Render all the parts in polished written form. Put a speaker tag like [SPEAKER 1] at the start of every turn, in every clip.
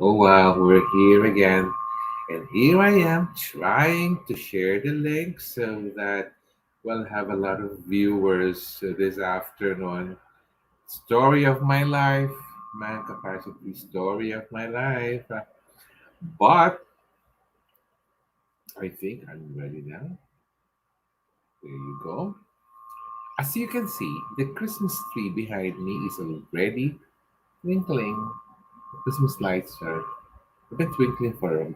[SPEAKER 1] Oh wow, we're here again. And here I am trying to share the link so that we'll have a lot of viewers this afternoon. Story of my life, man capacity story of my life. But I think I'm ready now. There you go. As you can see, the Christmas tree behind me is already twinkling. The Christmas lights are have been twinkling for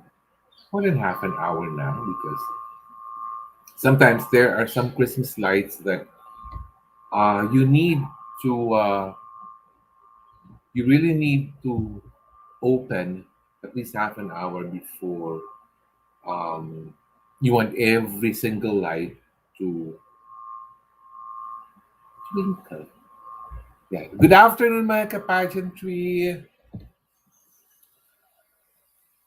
[SPEAKER 1] more than half an hour now because sometimes there are some Christmas lights that you need to you really need to open at least half an hour before um, you want every single light to twinkle. Yeah. Good afternoon, mga ka-pageantry.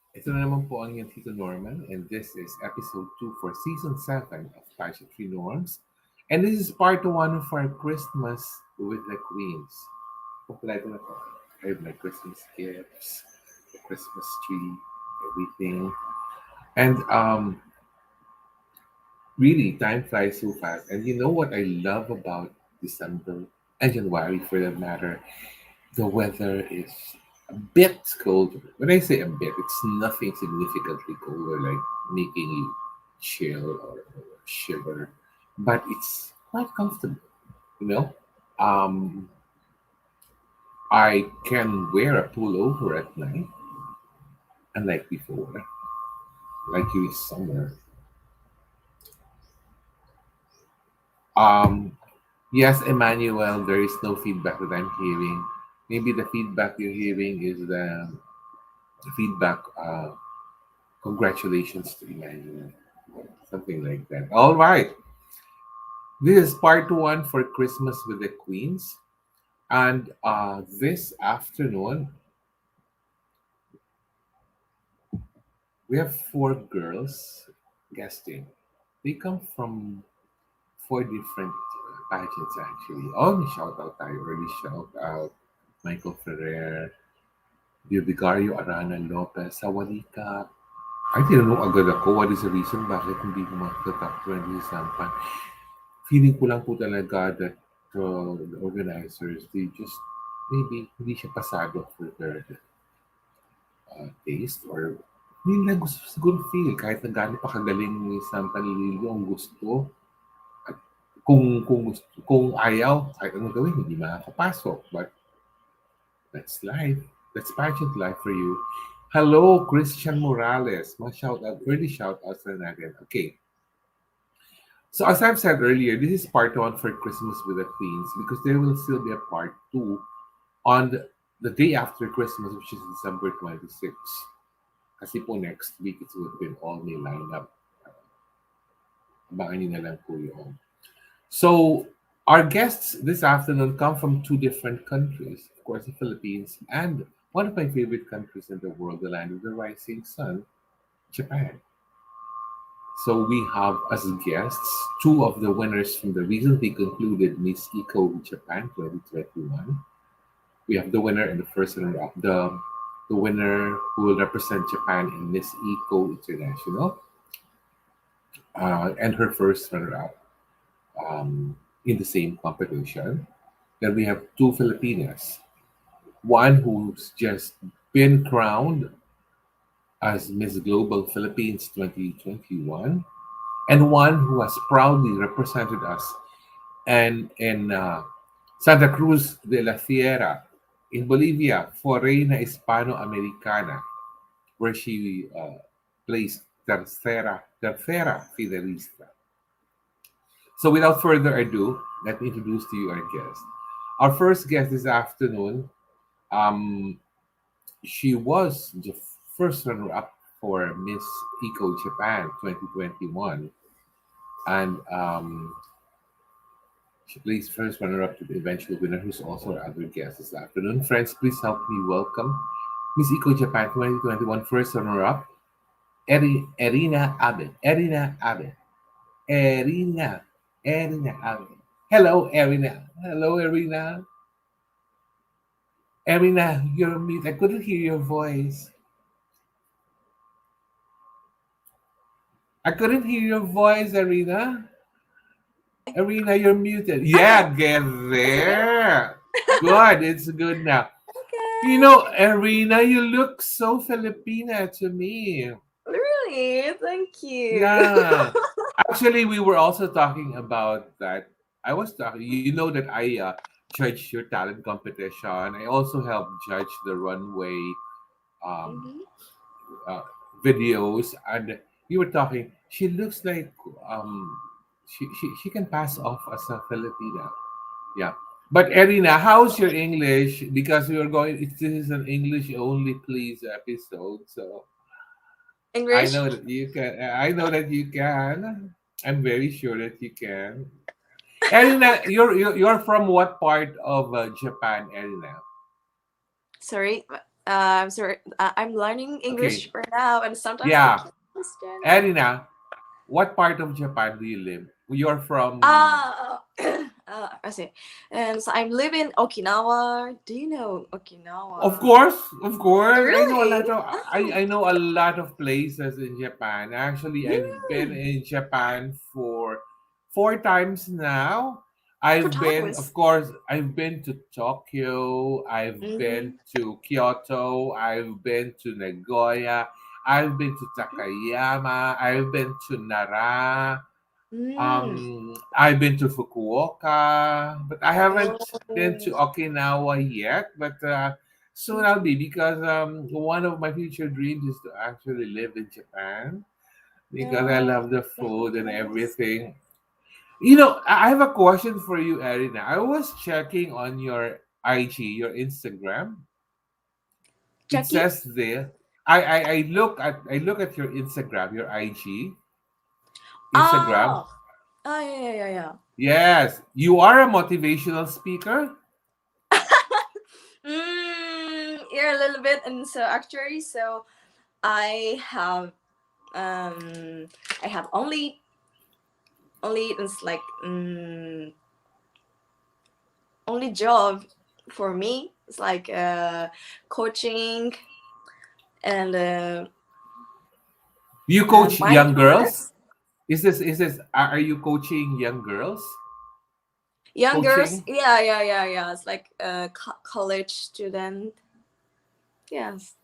[SPEAKER 1] Ito na naman po ang inyong Tito Norman, and this is episode 2 for season 7 of Pageantry Norms. And this is part 1 of our Christmas with the Queens. Kompleto na po. I have my Christmas gifts, the Christmas tree, everything. And really, time flies so fast. And you know what I love about December and January for that matter? The weather is a bit colder. When I say a bit, it's nothing significantly colder, like making you chill or shiver, but it's quite comfortable, you know? Um, I can wear a pullover at night, unlike before, like you summer. Um, yes, Emmanuelle, there is no feedback that I'm hearing. Maybe the feedback you're hearing is the feedback. Congratulations to Emmanuelle, something like that. All right, this is part 1 for Christmas with the Queens, and this afternoon we have 4 girls guesting. They come from 4 different pageants actually. Oh, may shout out tayo. Early shout out. Michael Ferrer, Vigario Arana Lopez, Sawalika. I tinanong agad ako what is the reason bakit hindi ko makita top 20 sa Sampan. Feeling ko lang po talaga that the organizers, they just maybe hindi siya pasado for their taste or hindi nila gusto siguro feel kahit na gaano pa kagaling ni Sampan Lilio ang gusto. At kung ayaw, kahit anong gawin, hindi makakapasok. But that's life. That's pageant life for you. Hello, Christian Morales. Mga shout out, early shout outs na natin. Okay. So as I've said earlier, this is part 1 for Christmas with the Queens because there will still be a part 2 on the day after Christmas, which is December 26th. Kasi po next week, it will be all may lineup. Abangan nyo na lang po yun. So, our guests this afternoon come from 2 different countries. Of course, the Philippines and one of my favorite countries in the world, the land of the rising sun, Japan. So we have as guests 2 of the winners from the recently concluded Miss Eco Japan 2021. We have the winner and the first runner-up, the winner who will represent Japan in Miss Eco International, and her first runner-up in the same competition. Then we have 2 Filipinas, one who's just been crowned as Miss Global Philippines 2021, and one who has proudly represented us and in Santa Cruz de la Sierra in Bolivia for Reina Hispanoamericana, where she placed tercera finalista. So without further ado, let me introduce to you our guest. Our first guest this afternoon, um, she was the first runner-up for Miss Eco Japan 2021, and she placed first runner-up to the eventual winner, who's also our other guest this afternoon. Friends, please help me welcome Miss Eco Japan 2021 first runner-up, Erina Abe. Erina Abe. Erina. Erina Abe. Hello, Erina. Hello, Erina. Erina, you're on mute. I couldn't hear your voice. I couldn't hear your voice, Erina. Erina, you're muted.
[SPEAKER 2] Ah,
[SPEAKER 1] Yeah, get
[SPEAKER 2] is it good?
[SPEAKER 1] there. Good, it's good now. You
[SPEAKER 2] Okay.
[SPEAKER 1] know, Erina, you look so Filipina to me.
[SPEAKER 2] Really? Thank you.
[SPEAKER 1] Yeah. Actually, we were also talking about that. I was talking, you know that I judged your talent competition. I also helped judge the runway um,
[SPEAKER 2] Mhm.
[SPEAKER 1] uh, videos, and you were talking. She looks like she can pass off as a Filipina. Yeah. But Erina, how's your English? Because we are going. This is an English only, please episode. So I
[SPEAKER 2] English?
[SPEAKER 1] know that you can. I know that you can. I'm very sure that you can. Erina, you're from what part of Japan, Erina?
[SPEAKER 2] Sorry. I'm sorry. I'm learning English
[SPEAKER 1] Okay.
[SPEAKER 2] right now, and sometimes I
[SPEAKER 1] Yeah.
[SPEAKER 2] can't understand.
[SPEAKER 1] Erina, what part of Japan do you live? You're from.
[SPEAKER 2] Ah, I see. And so I'm living in Okinawa. Do you know
[SPEAKER 1] Of
[SPEAKER 2] Okinawa?
[SPEAKER 1] course, of course. I know a
[SPEAKER 2] Really?
[SPEAKER 1] lot of
[SPEAKER 2] Oh,
[SPEAKER 1] I know a lot of places in Japan. Actually, I've been
[SPEAKER 2] mm,
[SPEAKER 1] in Japan for 4 times now.
[SPEAKER 2] four
[SPEAKER 1] I've been,
[SPEAKER 2] times.
[SPEAKER 1] of course, I've been to Tokyo, I've
[SPEAKER 2] Mm-hmm.
[SPEAKER 1] been to Kyoto, I've been to Nagoya, I've been to Takayama, I've been to Nara.
[SPEAKER 2] Mm.
[SPEAKER 1] I've been to Fukuoka, but I haven't been to
[SPEAKER 2] Oh.
[SPEAKER 1] Okinawa yet. But soon I'll be because one of my future dreams is to actually live in Japan because I
[SPEAKER 2] Oh,
[SPEAKER 1] love the food and
[SPEAKER 2] yes.
[SPEAKER 1] everything. You know, I have a question for you, Erina. I was checking on your IG, your Instagram. It
[SPEAKER 2] Checking?
[SPEAKER 1] says there. I look at your Instagram, your IG Instagram.
[SPEAKER 2] Oh. Oh, yeah, yeah, yeah, yeah.
[SPEAKER 1] Yes, you are a motivational speaker.
[SPEAKER 2] Yeah, a little bit. And so actually, so I have um I have only it's like only job for me. It's like coaching and
[SPEAKER 1] You coach young girls?
[SPEAKER 2] mindfulness.
[SPEAKER 1] Are you coaching young girls?
[SPEAKER 2] Young girls,
[SPEAKER 1] Coaching?
[SPEAKER 2] yeah, yeah, yeah, yeah. It's like college student. Yes.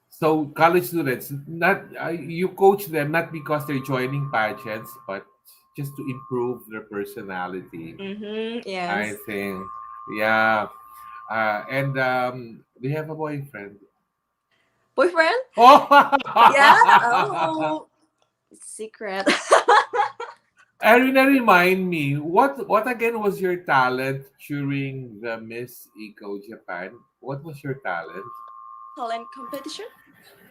[SPEAKER 1] So college students, not you coach them not because they're joining pageants, but just to improve their personality.
[SPEAKER 2] Mm-hmm.
[SPEAKER 1] I
[SPEAKER 2] Yes.
[SPEAKER 1] think, yeah. And they have a boyfriend.
[SPEAKER 2] Boyfriend? Yeah.
[SPEAKER 1] Oh,
[SPEAKER 2] Oh, secret.
[SPEAKER 1] Arina, remind me, what again was your talent during the Miss Eco Japan? What was your talent?
[SPEAKER 2] Talent competition.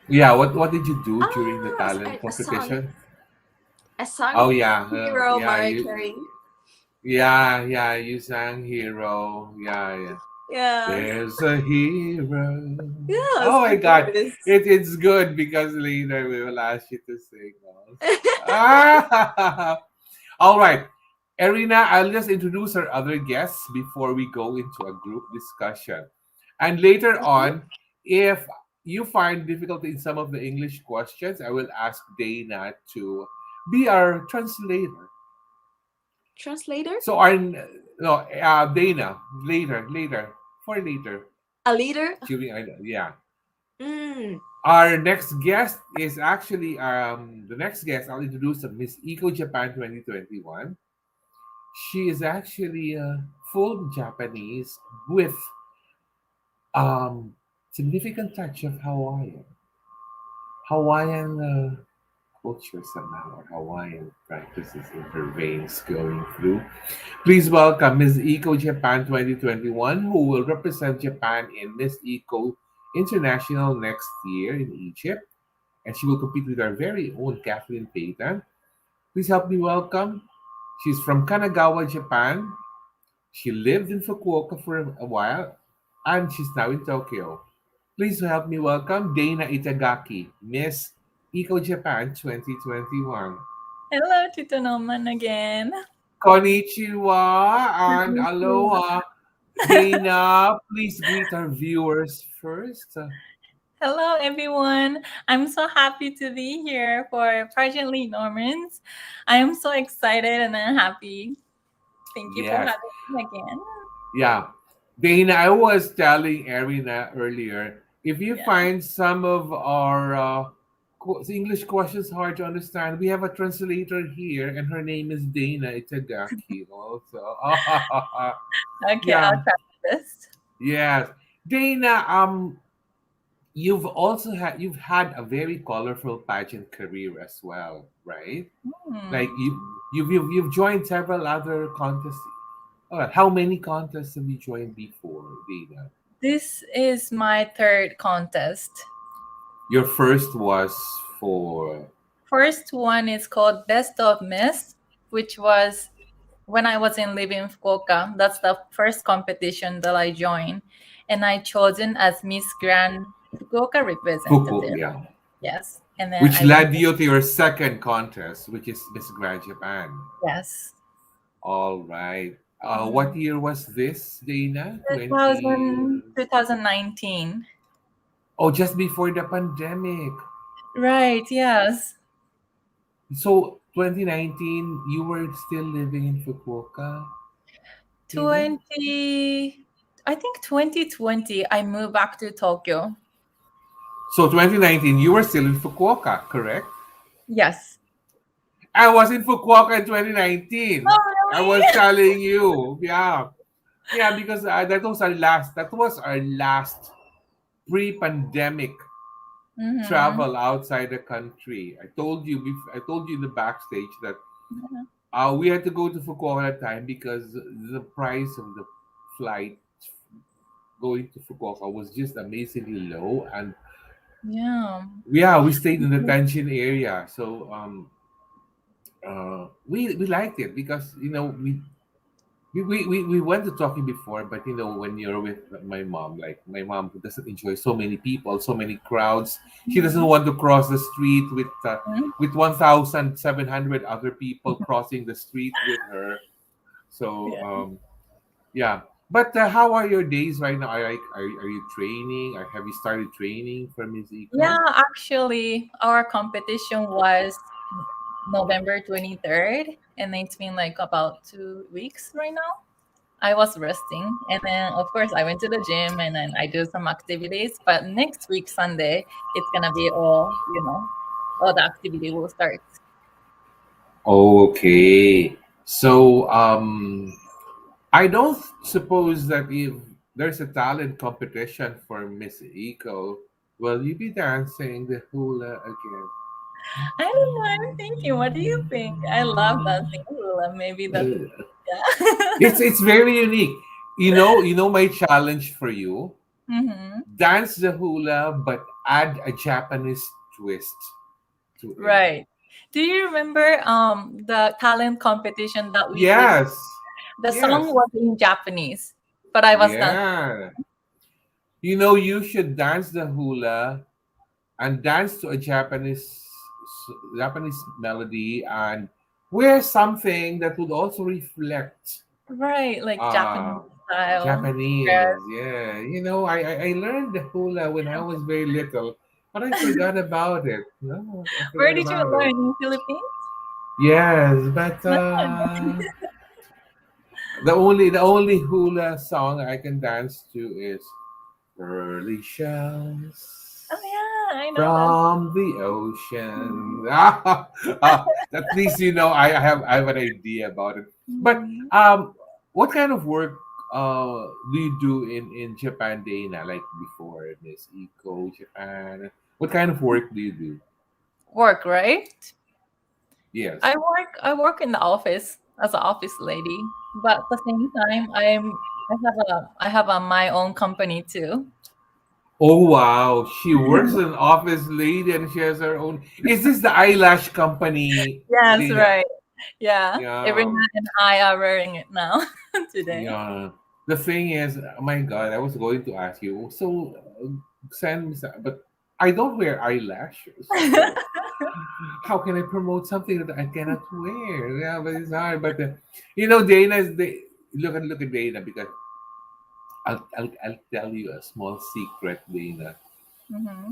[SPEAKER 1] Yeah, what did you do during the
[SPEAKER 2] Ah,
[SPEAKER 1] talent
[SPEAKER 2] a song.
[SPEAKER 1] competition?
[SPEAKER 2] A song.
[SPEAKER 1] Oh yeah,
[SPEAKER 2] Hero
[SPEAKER 1] yeah,
[SPEAKER 2] Mariah
[SPEAKER 1] you
[SPEAKER 2] Carey.
[SPEAKER 1] yeah, you sang Hero. Yeah, yeah.
[SPEAKER 2] Yes.
[SPEAKER 1] There's a hero.
[SPEAKER 2] Yes,
[SPEAKER 1] Oh my
[SPEAKER 2] we do
[SPEAKER 1] god.
[SPEAKER 2] this.
[SPEAKER 1] It's good because later we will ask you to sing also. Ah! All right. Erina, I'll just introduce our other guests before we go into a group discussion. And later
[SPEAKER 2] Mhm.
[SPEAKER 1] on, if you find difficulty in some of the English questions, I will ask Daina to be our translator.
[SPEAKER 2] Translator?
[SPEAKER 1] So our no, Daina, later, for later.
[SPEAKER 2] A leader?
[SPEAKER 1] During yeah.
[SPEAKER 2] Mm.
[SPEAKER 1] Our next guest is actually the next guest I'll introduce Miss Eco Japan 2021. She is actually full Japanese with significant touch of Hawaiian culture somehow, or Hawaiian practices in her veins going through. Please welcome Miss Eco Japan 2021, who will represent Japan in Miss Eco International next year in Egypt, and she will compete with our very own Kathleen Payton. Please help me welcome. She's from Kanagawa, Japan. She lived in Fukuoka for a while, and she's now in Tokyo. Please help me welcome Daina Itagaki, Miss Eco Japan 2021.
[SPEAKER 3] Hello, Tito Norman again.
[SPEAKER 1] Konnichiwa and
[SPEAKER 3] Konnichiwa.
[SPEAKER 1] aloha. Daina, please greet our viewers first.
[SPEAKER 3] Hello, everyone. I'm so happy to be here for Pageantry Normans. I am so excited and I'm happy. Thank you for
[SPEAKER 1] Yes.
[SPEAKER 3] having me again.
[SPEAKER 1] Yeah. Dana, I was telling Erina earlier, if you
[SPEAKER 3] Yeah.
[SPEAKER 1] find some of our English questions hard to understand, we have a translator here, and her name is Dana Itagaki also.
[SPEAKER 3] Okay, I'll
[SPEAKER 1] Yeah.
[SPEAKER 3] try my best.
[SPEAKER 1] Yes. Dana, you've had a very colorful pageant career as well, right?
[SPEAKER 3] Hmm.
[SPEAKER 1] Like you've joined several other contests. How many contests have you joined before, Dana?
[SPEAKER 3] This is my third contest.
[SPEAKER 1] Your first was for
[SPEAKER 3] First one is called Best of Miss, which was when I was in living in Fukuoka. That's the first competition that I joined, and I chosen as Miss Grand Fukuoka
[SPEAKER 1] Fuku,
[SPEAKER 3] representative.
[SPEAKER 1] yeah.
[SPEAKER 3] Yes, and then
[SPEAKER 1] Which
[SPEAKER 3] I went.
[SPEAKER 1] led you to your second contest, which is Miss Grand Japan.
[SPEAKER 3] Yes,
[SPEAKER 1] All right. What
[SPEAKER 3] mhm.
[SPEAKER 1] year was this, Dana? 20.
[SPEAKER 3] 2019.
[SPEAKER 1] Oh, just before the pandemic.
[SPEAKER 3] Right. Yes.
[SPEAKER 1] So 2019, you were still living in Fukuoka, Dana?
[SPEAKER 3] 20. I think 2020. I moved back to Tokyo.
[SPEAKER 1] So 2019, you were still in Fukuoka, correct?
[SPEAKER 3] Yes.
[SPEAKER 1] I was in Fukuoka in 2019.
[SPEAKER 3] Oh,
[SPEAKER 1] I was
[SPEAKER 3] really?
[SPEAKER 1] telling you, yeah, yeah, because that was our last pre-pandemic
[SPEAKER 3] Mm-hmm.
[SPEAKER 1] travel outside the country. I told you in the backstage that
[SPEAKER 3] Mm-hmm.
[SPEAKER 1] we had to go to Fukuoka at the time because the price of the flight going to Fukuoka was just amazingly low, and
[SPEAKER 3] Yeah.
[SPEAKER 1] yeah, we stayed in the Tension area, so we liked it because we went to talking before, but when you're with my mom, like my mom who doesn't enjoy so many people, so many crowds, she doesn't
[SPEAKER 3] Mhm.
[SPEAKER 1] want to cross the street
[SPEAKER 3] Mhm.
[SPEAKER 1] with 1,700 other people crossing the street with her. So
[SPEAKER 3] Yeah.
[SPEAKER 1] yeah. But how are your days right now? Are you training? Or have you started training for Miss
[SPEAKER 3] Yeah,
[SPEAKER 1] Eco?
[SPEAKER 3] actually, our competition was November 23rd, and it's been like about 2 weeks right now. I was resting, and then of course I went to the gym, and then I do some activities. But next week, Sunday, it's gonna be all the activity will start.
[SPEAKER 1] Okay. So I don't suppose that if there's a talent competition for Miss Eco, will you be dancing the hula again?
[SPEAKER 3] I don't know. I'm thinking, what do you think? I love dancing hula. Maybe that's
[SPEAKER 1] Uh,
[SPEAKER 3] yeah.
[SPEAKER 1] it's very unique. You know my challenge for you.
[SPEAKER 3] Hmm.
[SPEAKER 1] Dance the hula, but add a Japanese twist to it.
[SPEAKER 3] Right. Do you remember the talent competition that we did?
[SPEAKER 1] Yes,
[SPEAKER 3] The song
[SPEAKER 1] yes,
[SPEAKER 3] was in Japanese, but I was dancing.
[SPEAKER 1] yeah. You should dance the hula and dance to a Japanese melody and wear something that would also reflect
[SPEAKER 3] Right, like
[SPEAKER 1] uh
[SPEAKER 3] Japanese style
[SPEAKER 1] Japanese.
[SPEAKER 3] dress.
[SPEAKER 1] Yeah, I learned the hula when I was very little, but I forgot about it. No, I
[SPEAKER 3] Where
[SPEAKER 1] forgot
[SPEAKER 3] did you
[SPEAKER 1] about
[SPEAKER 3] learn
[SPEAKER 1] it.
[SPEAKER 3] in Philippines?
[SPEAKER 1] Yes, but
[SPEAKER 3] No.
[SPEAKER 1] the only hula song I can dance to is "Pearly Shells."
[SPEAKER 3] Oh yeah, I know that.
[SPEAKER 1] From the ocean. At least I have an idea about it. But
[SPEAKER 3] Mhm.
[SPEAKER 1] what kind of work do you do in Japan, Dana? Like before Miss Eco Japan, what kind of work do you do?
[SPEAKER 3] Work, right?
[SPEAKER 1] Yes.
[SPEAKER 3] I work in the office as an office lady, but at the same time, I have a my own company too.
[SPEAKER 1] Oh wow, she works as an office lady and she has her own. Is this the eyelash company,
[SPEAKER 3] Yes,
[SPEAKER 1] Dana?
[SPEAKER 3] right. Yeah,
[SPEAKER 1] Yeah.
[SPEAKER 3] Erina and I are wearing it now today.
[SPEAKER 1] Yeah. The thing is, oh my God, I was going to ask you. So send me some, but I don't wear eyelashes. So how can I promote something that I cannot wear? Yeah, but it's hard. But Dana is the look at Dana because I'll tell you a small secret, Dana.
[SPEAKER 3] Mm-hmm.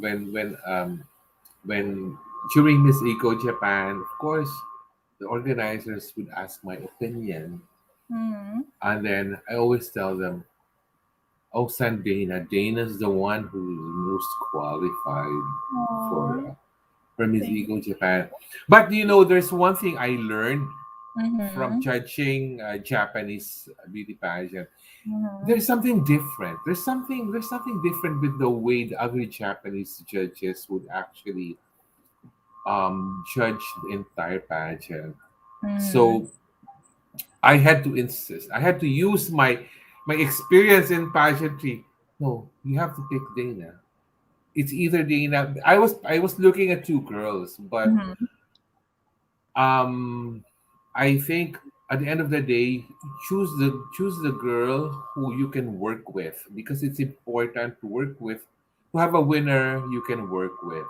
[SPEAKER 1] When during Miss Eco Japan, of course, the organizers would ask my opinion,
[SPEAKER 3] Mm-hmm.
[SPEAKER 1] and then I always tell them, "Oh, send Dana. Dana's the one who's most qualified
[SPEAKER 3] Aw,
[SPEAKER 1] for Miss
[SPEAKER 3] thank
[SPEAKER 1] Eco Japan." But there's one thing I learned from
[SPEAKER 3] Mm-hmm.
[SPEAKER 1] judging Japanese beauty pageant.
[SPEAKER 3] Mm-hmm.
[SPEAKER 1] There's something different. There's something different with the way the other Japanese judges would actually judge the entire pageant.
[SPEAKER 3] Mm-hmm.
[SPEAKER 1] So I had to insist. I had to use my experience in pageantry. No, you have to pick Dana. It's either Dana. I was looking at two girls, but
[SPEAKER 3] Mm-hmm.
[SPEAKER 1] um I think at the end of the day, choose the girl who you can work with, because it's important to work with, to have a winner you can work with.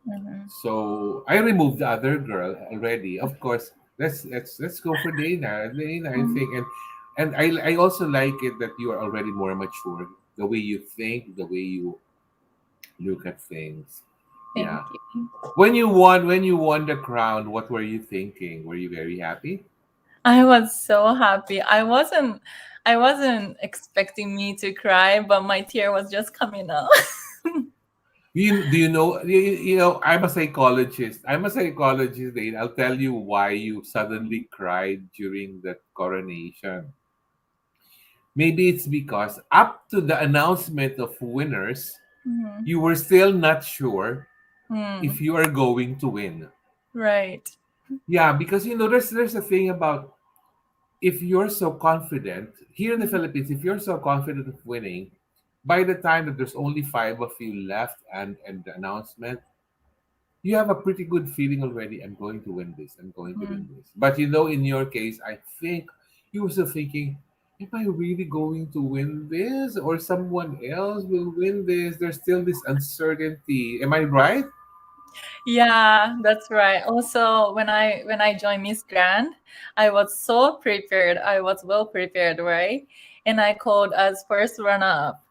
[SPEAKER 3] Mm-hmm.
[SPEAKER 1] So I removed the other girl already. Of course, let's go for Dana. Dana, I
[SPEAKER 3] Mm-hmm.
[SPEAKER 1] think, and I also like it that you are already more mature. The way you think, the way you look at things. Yeah.
[SPEAKER 3] Thank you.
[SPEAKER 1] When you won the crown, what were you thinking? Were you very happy?
[SPEAKER 3] I was so happy. I wasn't expecting me to cry, but my tear was just coming out.
[SPEAKER 1] Do you know? I'm a psychologist, Dane. I'll tell you why you suddenly cried during that coronation. Maybe it's because up to the announcement of winners,
[SPEAKER 3] Mhm.
[SPEAKER 1] you were still not sure if
[SPEAKER 3] Mm,
[SPEAKER 1] you are going to win.
[SPEAKER 3] right.
[SPEAKER 1] Yeah, because there's a thing about, if you're so confident here in the
[SPEAKER 3] Mhm.
[SPEAKER 1] Philippines, if you're so confident of winning, by the time that there's only five of you left and the announcement, you have a pretty good feeling already. I'm going to win this. I'm going to
[SPEAKER 3] Mm.
[SPEAKER 1] win this. But in your case, I think you were still thinking, am I really going to win this, or someone else will win this? There's still this uncertainty. Am I right?
[SPEAKER 3] Yeah, that's right. Also, when I joined Miss Grand, I was so prepared. I was well prepared, right? And I called as first runner up.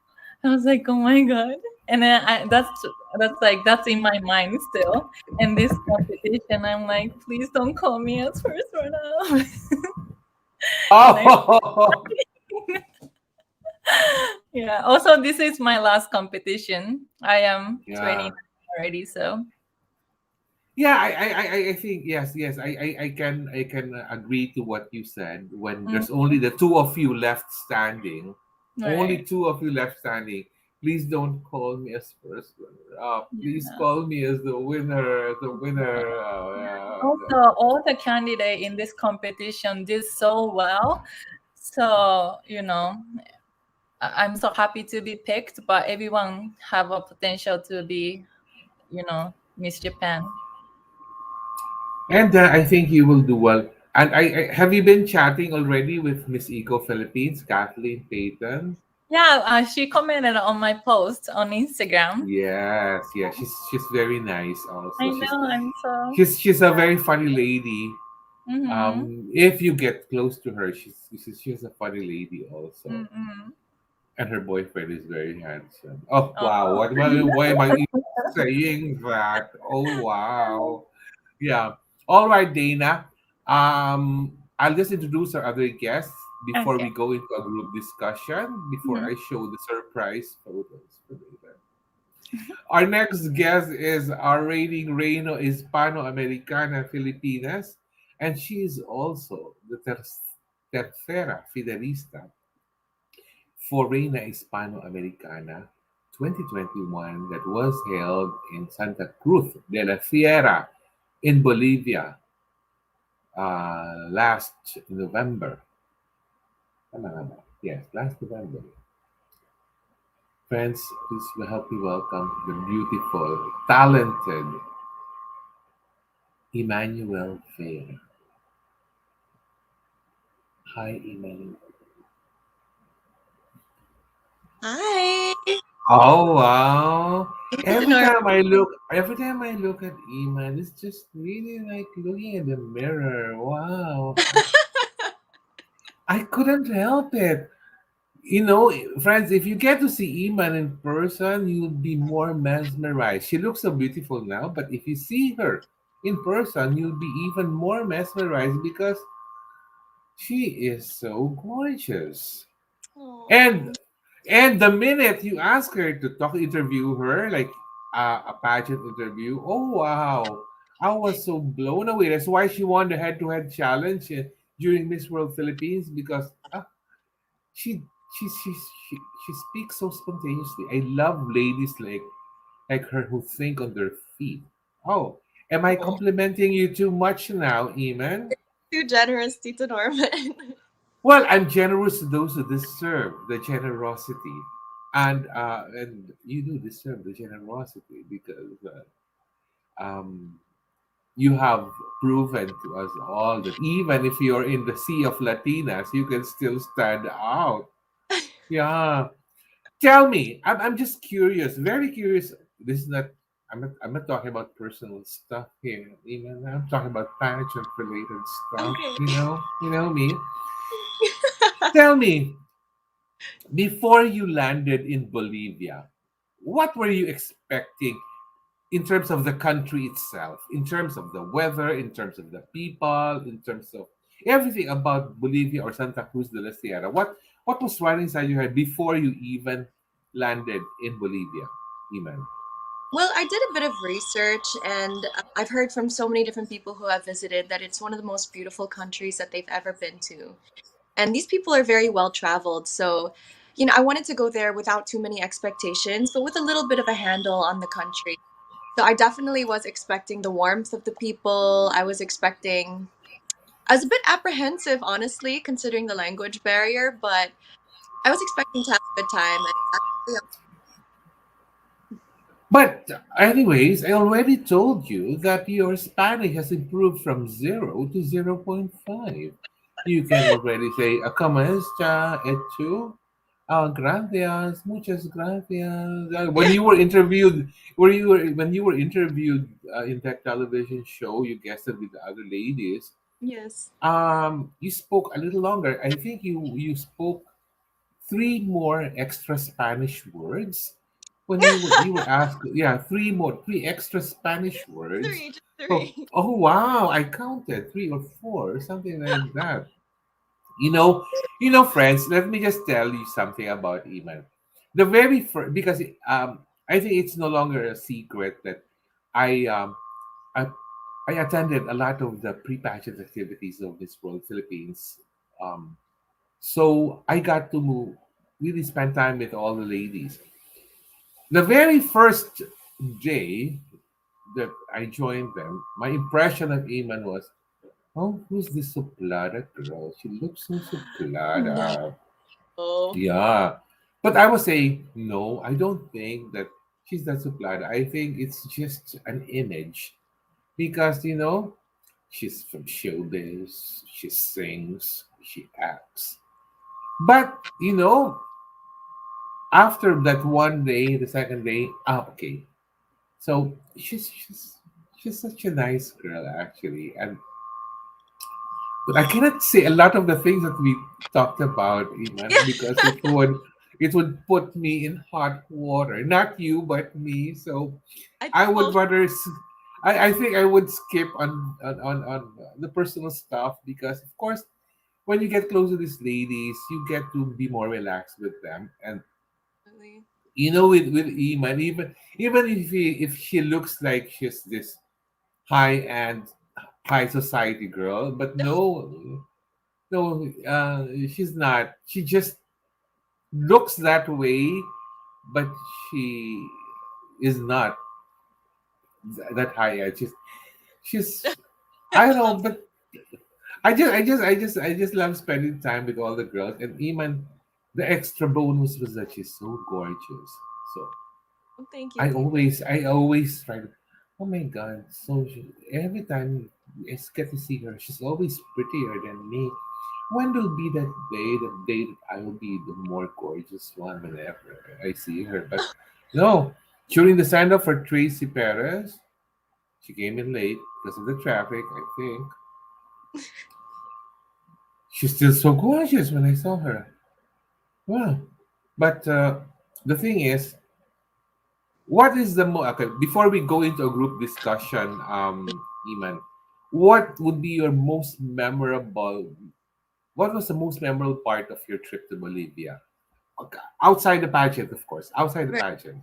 [SPEAKER 3] I was like, oh my god. And then that's in my mind still. And this competition, I'm like, please don't call me as first runner up. And I
[SPEAKER 1] Oh,
[SPEAKER 3] yeah. Also, this is my last competition. I am
[SPEAKER 1] yeah.
[SPEAKER 3] 29 already, so
[SPEAKER 1] Yeah, I think yes, yes. I can agree to what you said. When
[SPEAKER 3] mm,
[SPEAKER 1] there's only the two of you left standing, only
[SPEAKER 3] right.
[SPEAKER 1] two of you left standing. Please don't call me as first runner up. Please
[SPEAKER 3] Yeah.
[SPEAKER 1] call me as the winner. The winner.
[SPEAKER 3] Also, all the candidate in this competition did so well. So, I'm so happy to be picked, but everyone have a potential to be, Miss Japan.
[SPEAKER 1] And I think you will do well. And I have you been chatting already with Miss Eco Philippines, Kathleen Payton?
[SPEAKER 3] Yeah, she commented on my post on Instagram.
[SPEAKER 1] Yes, yeah. She's very nice.
[SPEAKER 3] I
[SPEAKER 1] Also, she's
[SPEAKER 3] know, I'm so.
[SPEAKER 1] she's she's a very funny lady.
[SPEAKER 3] Mm-hmm.
[SPEAKER 1] If you get close to her, she's a funny lady also,
[SPEAKER 3] Mm-hmm.
[SPEAKER 1] and her boyfriend is very handsome. Oh wow,
[SPEAKER 3] Oh.
[SPEAKER 1] why am I saying that? Oh wow, yeah. All right, Dana. I'll just introduce our other guests before
[SPEAKER 3] Okay.
[SPEAKER 1] we go into a group discussion. Before
[SPEAKER 3] Mhm.
[SPEAKER 1] I show the surprise photos for Dana. Our next guest is our rating Reino Hispanoamericana Filipinas, and she is also the tercera finalista for Reina Hispanoamericana 2021 that was held in Santa Cruz de la Sierra in Bolivia last November. Tama nga ba? Yes, last November. Friends, please help me welcome the beautiful, talented Emmanuelle Vera. Hi, Emmanuelle.
[SPEAKER 2] Hi.
[SPEAKER 1] Oh wow!
[SPEAKER 2] Good to
[SPEAKER 1] Every
[SPEAKER 2] know.
[SPEAKER 1] time I look, every time I look at Iman, it's just really like looking at the mirror. Wow! I couldn't help it. You know, friends, if you get to see Iman in person, you'll be more mesmerized. She looks so beautiful now, but if you see her in person, you'll be even more mesmerized because she is so gorgeous. And
[SPEAKER 2] Oh.
[SPEAKER 1] and the minute you ask her to interview her, like a pageant interview, oh wow, I was so blown away. That's why she won the head-to-head challenge during Miss World Philippines because she she speaks so spontaneously. I love ladies like her who think on their feet. Oh, am I
[SPEAKER 2] Oh.
[SPEAKER 1] complimenting you too much now, Eamon?
[SPEAKER 2] Too generous, Tito Norman.
[SPEAKER 1] Well, I'm generous to those who deserve the generosity, and you do deserve the generosity because you have proven to us all that even if you're in the sea of Latinas, you can still stand out. Yeah. Tell me, I'm just curious, very curious. This is not, I'm not talking about personal stuff here, even. I'm talking about pageant related stuff.
[SPEAKER 2] Okay.
[SPEAKER 1] You know me. Tell me, before you landed in Bolivia, what were you expecting in terms of the country itself, in terms of the weather, in terms of the people, in terms of everything about Bolivia or Santa Cruz de la Sierra? What was running inside your head before you even landed in Bolivia, Iman?
[SPEAKER 2] Well, I did a bit of research, and I've heard from so many different people who have visited that it's one of the most beautiful countries that they've ever been to. And these people are very well traveled. So, I wanted to go there without too many expectations, but with a little bit of a handle on the country. So, I definitely was expecting the warmth of the people. I was a bit apprehensive, honestly, considering the language barrier, but I was expecting to have a good time. And actually,
[SPEAKER 1] But anyways, I already told you that your Spanish has improved from 0 to 0.5. You can already say, ¿Cómo está? ¿Et tú? Gracias, muchas gracias. When you were interviewed, when you were interviewed in that television show, you guested with the other ladies.
[SPEAKER 2] yes.
[SPEAKER 1] You spoke a little longer. I think you spoke three more extra Spanish words when you were asked. Yeah, three extra Spanish words.
[SPEAKER 2] Three, just
[SPEAKER 1] Oh,
[SPEAKER 2] three.
[SPEAKER 1] oh wow! I counted three or four, something like that. Friends. Let me just tell you something about Iman. The very first, because I think it's no longer a secret that I um, I, I attended a lot of the pre-pageant activities of Miss World Philippines. Um, so I got to really spend time with all the ladies. The very first day that I joined them, my impression of Iman was, oh, who's this suplada girl? She looks so
[SPEAKER 2] No.
[SPEAKER 1] suplada. Yeah. But I was saying, no, I don't think that she's that suplada. I think it's just an image. Because, she's from showbiz, she sings, she acts. But, after that one day, the second day, okay. So she's such a nice girl actually, and but I cannot say a lot of the things that we talked about, Iman, because it would put me in hot water. Not you, but me. So
[SPEAKER 2] I
[SPEAKER 1] I would
[SPEAKER 2] told
[SPEAKER 1] rather. I think I would skip on the personal stuff because of course when you get close to these ladies, you get to be more relaxed with them and
[SPEAKER 2] you.
[SPEAKER 1] with Iman, even if she looks like she's this high end, high society girl, but no, she's not. She just looks that way, but she is not that high end. She's I don't know,
[SPEAKER 2] Love.
[SPEAKER 1] but I just love spending time with all the girls, and Iman. The extra bonus was that she's so gorgeous. So
[SPEAKER 2] Thank you,
[SPEAKER 1] I
[SPEAKER 2] Tito.
[SPEAKER 1] always, I always try to. Oh my God! So every time I get to see her, she's always prettier than me. When will be that day? The day that I will be the more gorgeous one whenever I see her. But no, during the sign off for Tracy Perez, she came in late because of the traffic. I think she's still so gorgeous when I saw her. Yeah. But the thing is, what is the okay, before we go into a group discussion, Iman, what would be your most memorable what was the most memorable part of your trip to Bolivia? Okay, outside the pageant, of course. Outside the
[SPEAKER 2] Right.
[SPEAKER 1] pageant.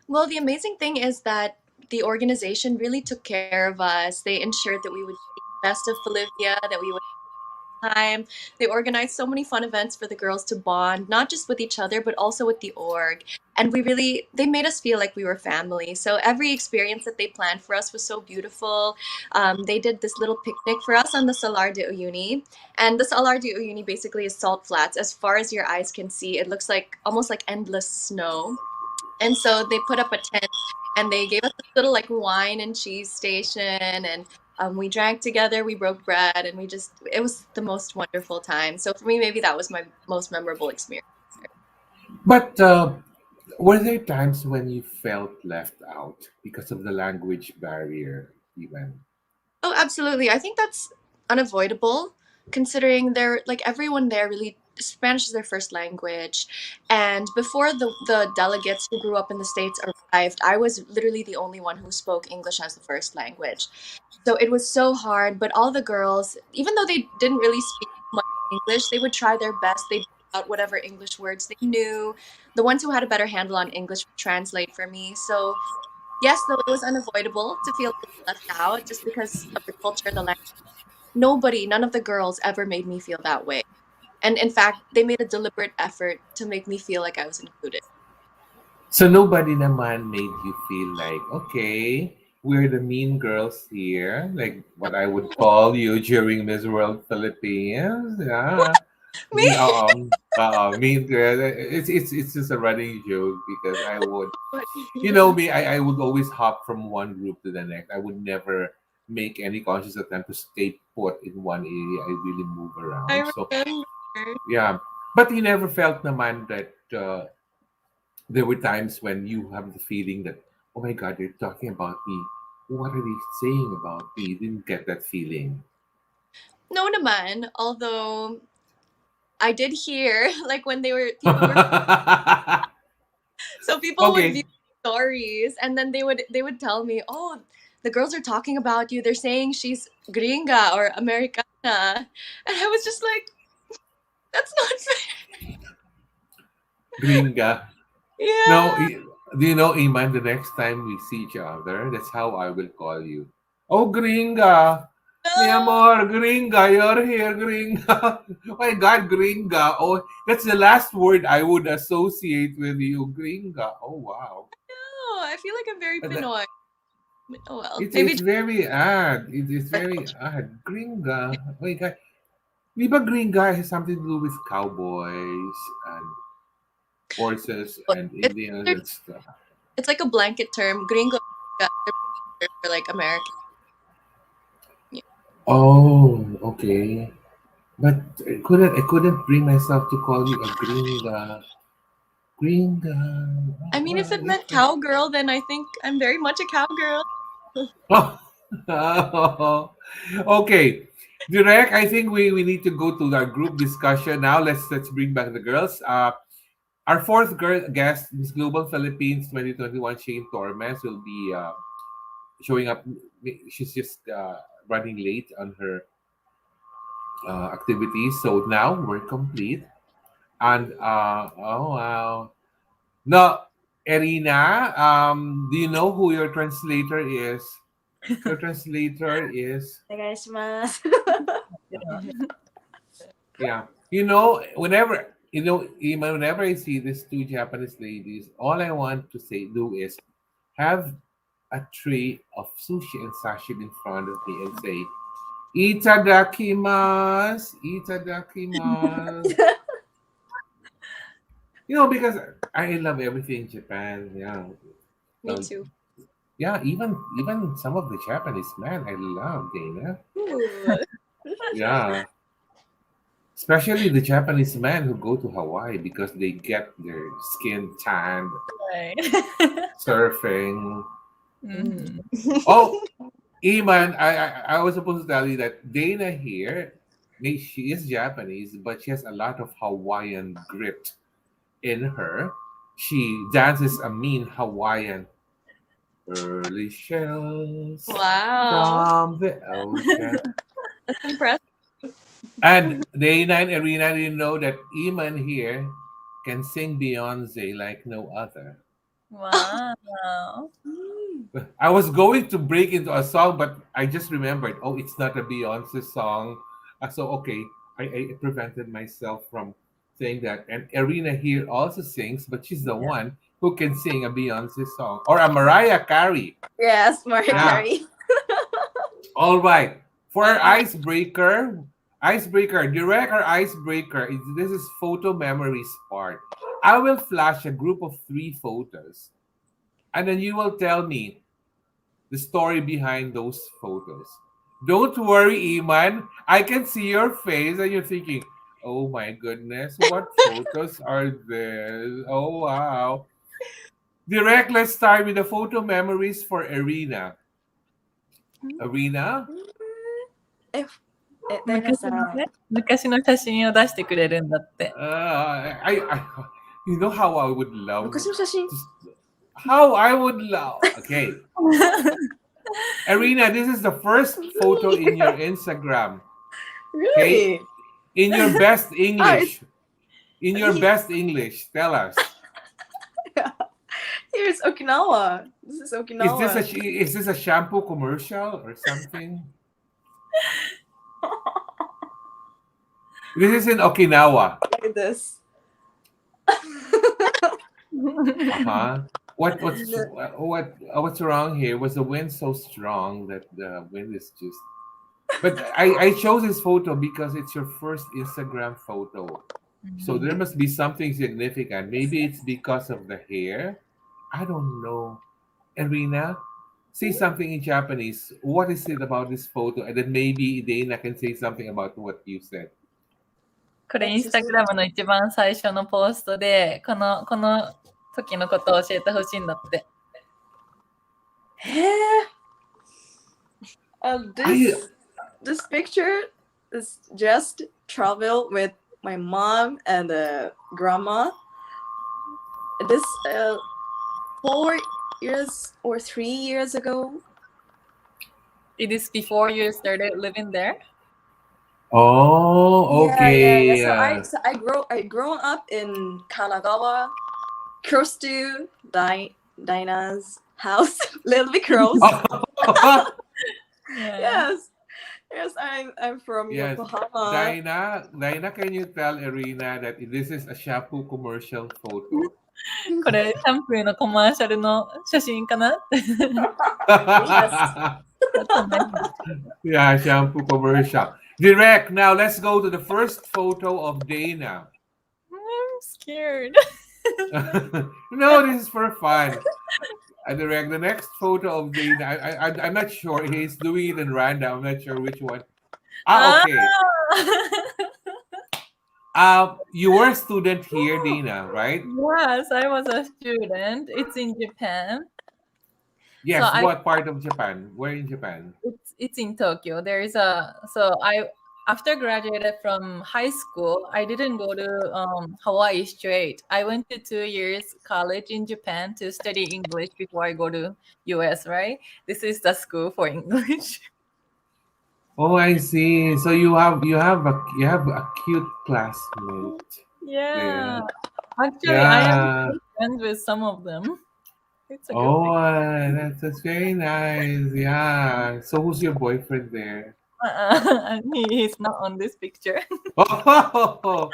[SPEAKER 2] Well, the amazing thing is that the organization really took care of us. They ensured that we would see the best of Bolivia, that we would time. They organized so many fun events for the girls to bond, not just with each other, but also with the org. And they made us feel like we were family. So every experience that they planned for us was so beautiful. They did this little picnic for us on the Salar de Uyuni. And the Salar de Uyuni basically is salt flats. As far as your eyes can see, it looks like almost like endless snow. And so they put up a tent and they gave us this little like wine and cheese station and we drank together, we broke bread, and it was the most wonderful time. So for me, maybe that was my most memorable experience.
[SPEAKER 1] But were there times when you felt left out because of the language barrier, even?
[SPEAKER 2] Oh, absolutely. I think that's unavoidable considering they're like everyone there really Spanish is their first language. And before the delegates who grew up in the States arrived, I was literally the only one who spoke English as the first language. So it was so hard, but all the girls, even though they didn't really speak much English, they would try their best. They brought out whatever English words they knew. The ones who had a better handle on English would translate for me. So yes, though it was unavoidable to feel left out just because of the culture, the language. None of the girls ever made me feel that way. And in fact, they made a deliberate effort to make me feel like I was included.
[SPEAKER 1] So nobody naman made you feel like, okay, we're the mean girls here, like what I would call you during Miss World Philippines. Yeah.
[SPEAKER 2] Me?
[SPEAKER 1] Mean girl. It's just a running joke because I would, you know me, I would always hop from one group to the next. I would never make any conscious attempt to stay put in one area. I really move around.
[SPEAKER 2] I
[SPEAKER 1] So
[SPEAKER 2] remember.
[SPEAKER 1] yeah, but you never felt naman that there were times when you have the feeling that, oh my God, they're talking about me. What are they saying about me? You didn't get that feeling.
[SPEAKER 2] No naman, although I did hear like when people were so people would view
[SPEAKER 1] Okay.
[SPEAKER 2] stories and then they would tell me, "Oh, the girls are talking about you. They're saying she's gringa or Americana." And I was just like, "That's not fair."
[SPEAKER 1] Gringa. No,
[SPEAKER 2] Yeah.
[SPEAKER 1] do you know, Iman, the next time we see each other, that's how I will call you. Oh, gringa. Mi
[SPEAKER 2] No.
[SPEAKER 1] amor, gringa, you're here, gringa. Oh my God, gringa. Oh, that's the last word I would associate with you, gringa. Oh, wow.
[SPEAKER 2] No, I feel like I'm very Pinoy. Oh well, maybe
[SPEAKER 1] It's very odd. It is very odd. Gringa. Oh my God. Di ba gringa has something to do with cowboys and horses and
[SPEAKER 2] it's
[SPEAKER 1] Indians and stuff?
[SPEAKER 2] it's like a blanket term. Gringo for like American. Yeah.
[SPEAKER 1] Oh, okay. But I couldn't bring myself to call you a gringa. Gringa.
[SPEAKER 2] I
[SPEAKER 1] Oh,
[SPEAKER 2] mean, if it
[SPEAKER 1] it's
[SPEAKER 2] meant cowgirl, then I think I'm very much a cowgirl.
[SPEAKER 1] oh. Okay. Direct, I think we need to go to our group discussion now. Let's bring back the girls. Our fourth girl guest, Miss Global Philippines 2021, Shane Tormes, will be showing up. She's just running late on her activities. So now we're complete. And oh wow. No, Erina, do you know who your translator is? Your translator is yeah. Whenever I see these two Japanese ladies, all I want to do is have a tray of sushi and sashimi in front of me and say, "Itadakimasu, itadakimasu." Because I love everything in Japan. Yeah,
[SPEAKER 2] Me
[SPEAKER 1] uh,
[SPEAKER 2] too.
[SPEAKER 1] yeah. Even some of the Japanese man, I love Dana.
[SPEAKER 2] Ooh.
[SPEAKER 1] Yeah, especially the Japanese men who go to Hawaii because they get their skin tanned
[SPEAKER 3] Right.
[SPEAKER 1] surfing.
[SPEAKER 3] Mhm.
[SPEAKER 1] Oh, Iman, I was supposed to tell you that Dana here. she is Japanese, but she has a lot of Hawaiian grit in her. She dances a mean Hawaiian early shells
[SPEAKER 2] Wow,
[SPEAKER 1] from the ocean.
[SPEAKER 2] that's impressive.
[SPEAKER 1] And Daina and Erina didn't know that Iman here can sing Beyonce like no other.
[SPEAKER 3] Wow.
[SPEAKER 2] Mm.
[SPEAKER 1] I was going to break into a song, but I just remembered, oh, it's not a Beyonce song. So, okay, I prevented myself from saying that. And Erina here also sings, but she's the
[SPEAKER 3] Yeah.
[SPEAKER 1] one who can sing a Beyonce song or a Mariah Carey.
[SPEAKER 2] Yes, Mariah
[SPEAKER 1] Now,
[SPEAKER 2] Carey.
[SPEAKER 1] all right. For our
[SPEAKER 2] Wow.
[SPEAKER 1] icebreaker, direct our icebreaker. This is photo memories part. I will flash a group of three photos, and then you will tell me the story behind those photos. Don't worry, Iman. I can see your face, and you're thinking, "Oh my goodness, what photos are there? Oh wow!" Direct. Let's start with the photo memories for Erina. Erina,
[SPEAKER 2] え、Daina
[SPEAKER 3] 昔の
[SPEAKER 2] さん。
[SPEAKER 3] ね、昔の写真を出してくれるんだって。
[SPEAKER 1] I, you know how I would love,
[SPEAKER 2] 昔の写真
[SPEAKER 1] just how I would love. Okay, Erina, this is the first photo in your Instagram. Okay,
[SPEAKER 2] Really?
[SPEAKER 1] in your best
[SPEAKER 2] Ah, it's
[SPEAKER 1] English, in your
[SPEAKER 2] he-
[SPEAKER 1] best English, tell us.
[SPEAKER 2] here's Okinawa. This is Okinawa.
[SPEAKER 1] Is this a shampoo commercial or something? This is in Okinawa.
[SPEAKER 2] Look at this.
[SPEAKER 1] Uh-huh. What's wrong here? Was the wind so strong that the wind is just? But I chose this photo because it's your first Instagram photo, so there must be something significant. Maybe it's because of the hair. I don't know. Erina, say something in Japanese. What is it about this photo? And then maybe Dana can say something about what you said.
[SPEAKER 3] これインスタグラムの一番最初のポストで、この時のことを教えてほしいんだって。
[SPEAKER 2] This picture is just travel with my mom and grandma. This 4 years or 3 years ago.
[SPEAKER 3] It is before you started living there?
[SPEAKER 1] Oh, okay.
[SPEAKER 2] Yeah. So I grown up in Kanagawa, close to Daina's house, little bit close.
[SPEAKER 3] Yeah.
[SPEAKER 2] Yes, I'm from
[SPEAKER 1] Yes.
[SPEAKER 2] Yokohama.
[SPEAKER 1] Daina, can you tell Erina that this is a shampoo commercial photo?
[SPEAKER 3] これ、シャンプーのコマーシャルの写真かなって。
[SPEAKER 1] Yeah, shampoo commercial. Direct. Now let's go to the first photo of Daina.
[SPEAKER 3] I'm scared.
[SPEAKER 1] No, this is for fun. Direct. The next photo of Daina. I'm not sure. He's doing it in random. I'm not sure which one. Okay. You were a student here, Dina, right?
[SPEAKER 3] Yes, I was a student. It's in Japan.
[SPEAKER 1] Yes.
[SPEAKER 3] So
[SPEAKER 1] What part of Japan? Where in Japan?
[SPEAKER 3] it's in Tokyo. There is after graduated from high school, I didn't go to Hawaii straight. I went to 2 years college in Japan to study English before I go to US. Right? This is the school for English.
[SPEAKER 1] Oh, I see. So you have a cute classmate.
[SPEAKER 3] Yeah.
[SPEAKER 1] Yeah.
[SPEAKER 3] Actually, I am
[SPEAKER 1] Yeah.
[SPEAKER 3] friends with some of them. It's a good
[SPEAKER 1] Oh,
[SPEAKER 3] thing.
[SPEAKER 1] that's very nice. Yeah. So who's your boyfriend there?
[SPEAKER 3] He's not on this picture.
[SPEAKER 1] Oh,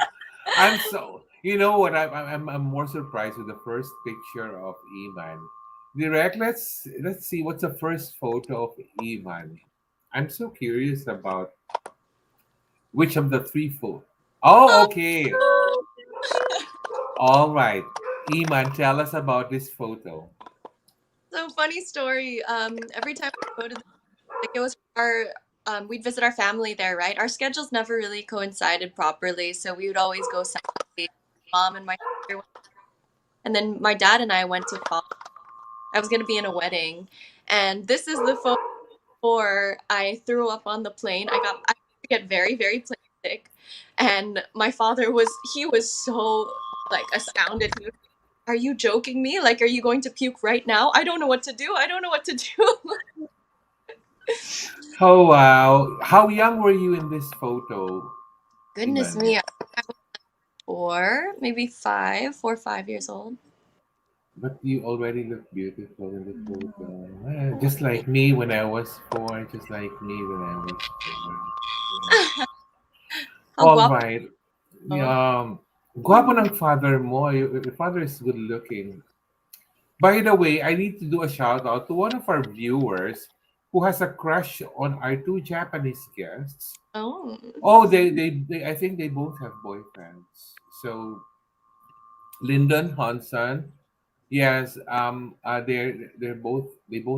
[SPEAKER 1] I'm so. You know what? I'm more surprised with the first picture of Iman. Direct. Let's see what's the first photo of Iman. I'm so curious about which of the three photos. Oh, okay. All right. Iman, tell us about this photo.
[SPEAKER 2] So funny story. Every time we go to like it was we'd visit our family there, right? Our schedules never really coincided properly, so we would always go separately. Mom and my sister, and then my dad and I went to college. I was gonna be in a wedding, and this is the photo before I threw up on the plane. I get very very plain sick. And my father was so like astounded. He was, are you joking me? Like, are you going to puke right now? I don't know what to do. I don't know what to do.
[SPEAKER 1] Oh wow! How young were you in this photo,
[SPEAKER 2] Goodness
[SPEAKER 1] Iman?
[SPEAKER 2] me. I was maybe 5 or 5 years old.
[SPEAKER 1] But you already look beautiful in the photo. Just like me when I was 4. Just like me when I was 4. Yeah.
[SPEAKER 2] How
[SPEAKER 1] All
[SPEAKER 2] guapo.
[SPEAKER 1] right. Guwapo ng father mo. Your father is good looking. By the way, I need to do a shout out to one of our viewers who has a crush on our two Japanese guests.
[SPEAKER 2] Oh.
[SPEAKER 1] Oh, they I think they both have boyfriends. So Lyndon Honson, yes, they both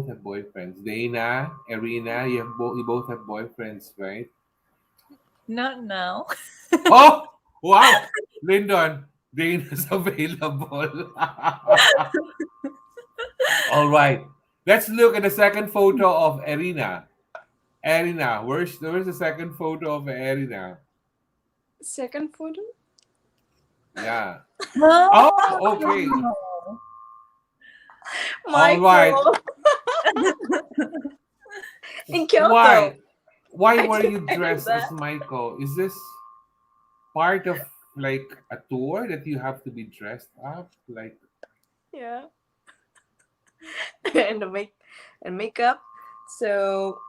[SPEAKER 1] have boyfriends. Daina, Erina, you both have boyfriends, right?
[SPEAKER 3] Not now.
[SPEAKER 1] Oh, wow, Lyndon, Daina's available. All right, let's look at the second photo of Erina. Erina, where's the second photo of Erina?
[SPEAKER 2] Second photo?
[SPEAKER 1] Yeah.
[SPEAKER 3] No.
[SPEAKER 1] Oh, okay. All right.
[SPEAKER 2] Michael in Kyoto.
[SPEAKER 1] Why? Why
[SPEAKER 2] I
[SPEAKER 1] were
[SPEAKER 2] did,
[SPEAKER 1] you
[SPEAKER 2] I did
[SPEAKER 1] dressed as
[SPEAKER 2] that.
[SPEAKER 1] Michael? Is this part of like a tour that you have to be dressed up? Like,
[SPEAKER 2] Yeah. and the makeup. So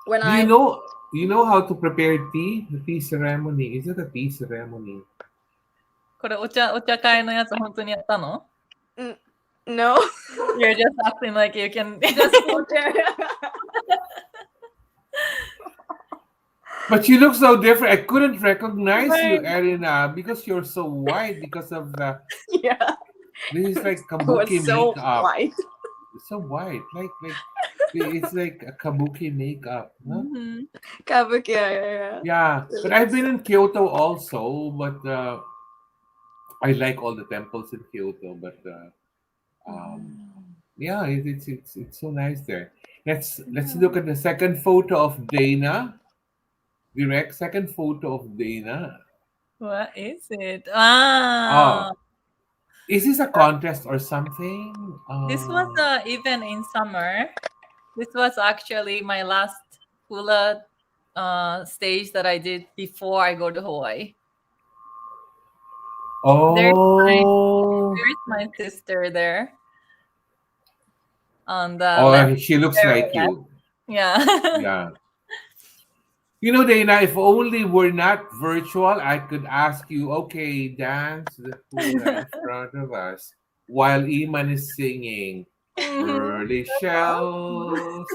[SPEAKER 2] when
[SPEAKER 1] do you
[SPEAKER 2] I
[SPEAKER 1] know how to prepare tea? The tea ceremony. Is it a tea ceremony?
[SPEAKER 3] これお茶会のやつ本当にやったの？
[SPEAKER 2] no,
[SPEAKER 3] You're just acting like you can.
[SPEAKER 2] just go there.
[SPEAKER 1] But you look so different. I couldn't recognize you,
[SPEAKER 3] Right.
[SPEAKER 1] Erina, because you're so white because of the
[SPEAKER 2] Yeah,
[SPEAKER 1] this is like
[SPEAKER 2] it was
[SPEAKER 1] kabuki
[SPEAKER 2] so
[SPEAKER 1] makeup.
[SPEAKER 2] white.
[SPEAKER 1] It's so white. Like it's like a kabuki makeup, huh?
[SPEAKER 3] Mhm.
[SPEAKER 2] Kabuki, yeah.
[SPEAKER 1] Yeah, but I've been in Kyoto also, but I like all the temples in Kyoto, but yeah, it's so nice there. Let's look at the second photo of Daina. Direct second photo of Daina.
[SPEAKER 3] What is it?
[SPEAKER 1] Oh, is this a contest or something?
[SPEAKER 3] This was even in summer. This was actually my last hula stage that I did before I go to Hawaii. There's my
[SPEAKER 1] Oh,
[SPEAKER 3] there's my sister there on the left.
[SPEAKER 1] oh, she looks
[SPEAKER 3] Very
[SPEAKER 1] like
[SPEAKER 3] left.
[SPEAKER 1] you.
[SPEAKER 3] Yeah.
[SPEAKER 1] Yeah. You know, Dana, if only we're not virtual, I could ask you, okay, dance the hula in front of us while Iman is singing
[SPEAKER 3] Mhm.
[SPEAKER 1] Pearly Shells.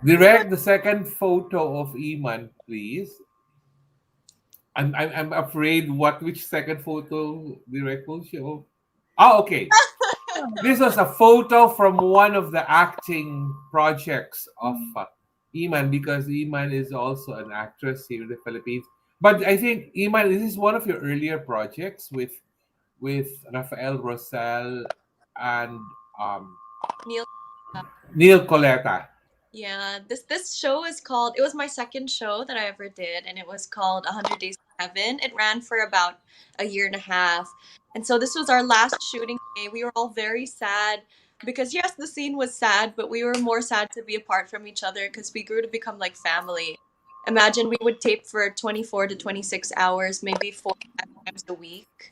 [SPEAKER 1] Direct the second photo of Iman, please. I'm afraid which second photo direct will show. Oh, okay. This was a photo from one of the acting projects of Iman because Iman is also an actress here in the Philippines. But I think Iman, this is one of your earlier projects with Rafael Rosell and um,
[SPEAKER 2] Neil.
[SPEAKER 1] Neil Coletta.
[SPEAKER 2] Yeah, this show is called. It was my second show that I ever did, and it was called 100 Days of Heaven. It ran for about a year and a half, and so this was our last shooting day. We were all very sad because yes, the scene was sad, but we were more sad to be apart from each other because we grew to become like family. Imagine we would tape for 24 to 26 hours, maybe 4 or 5 times a week.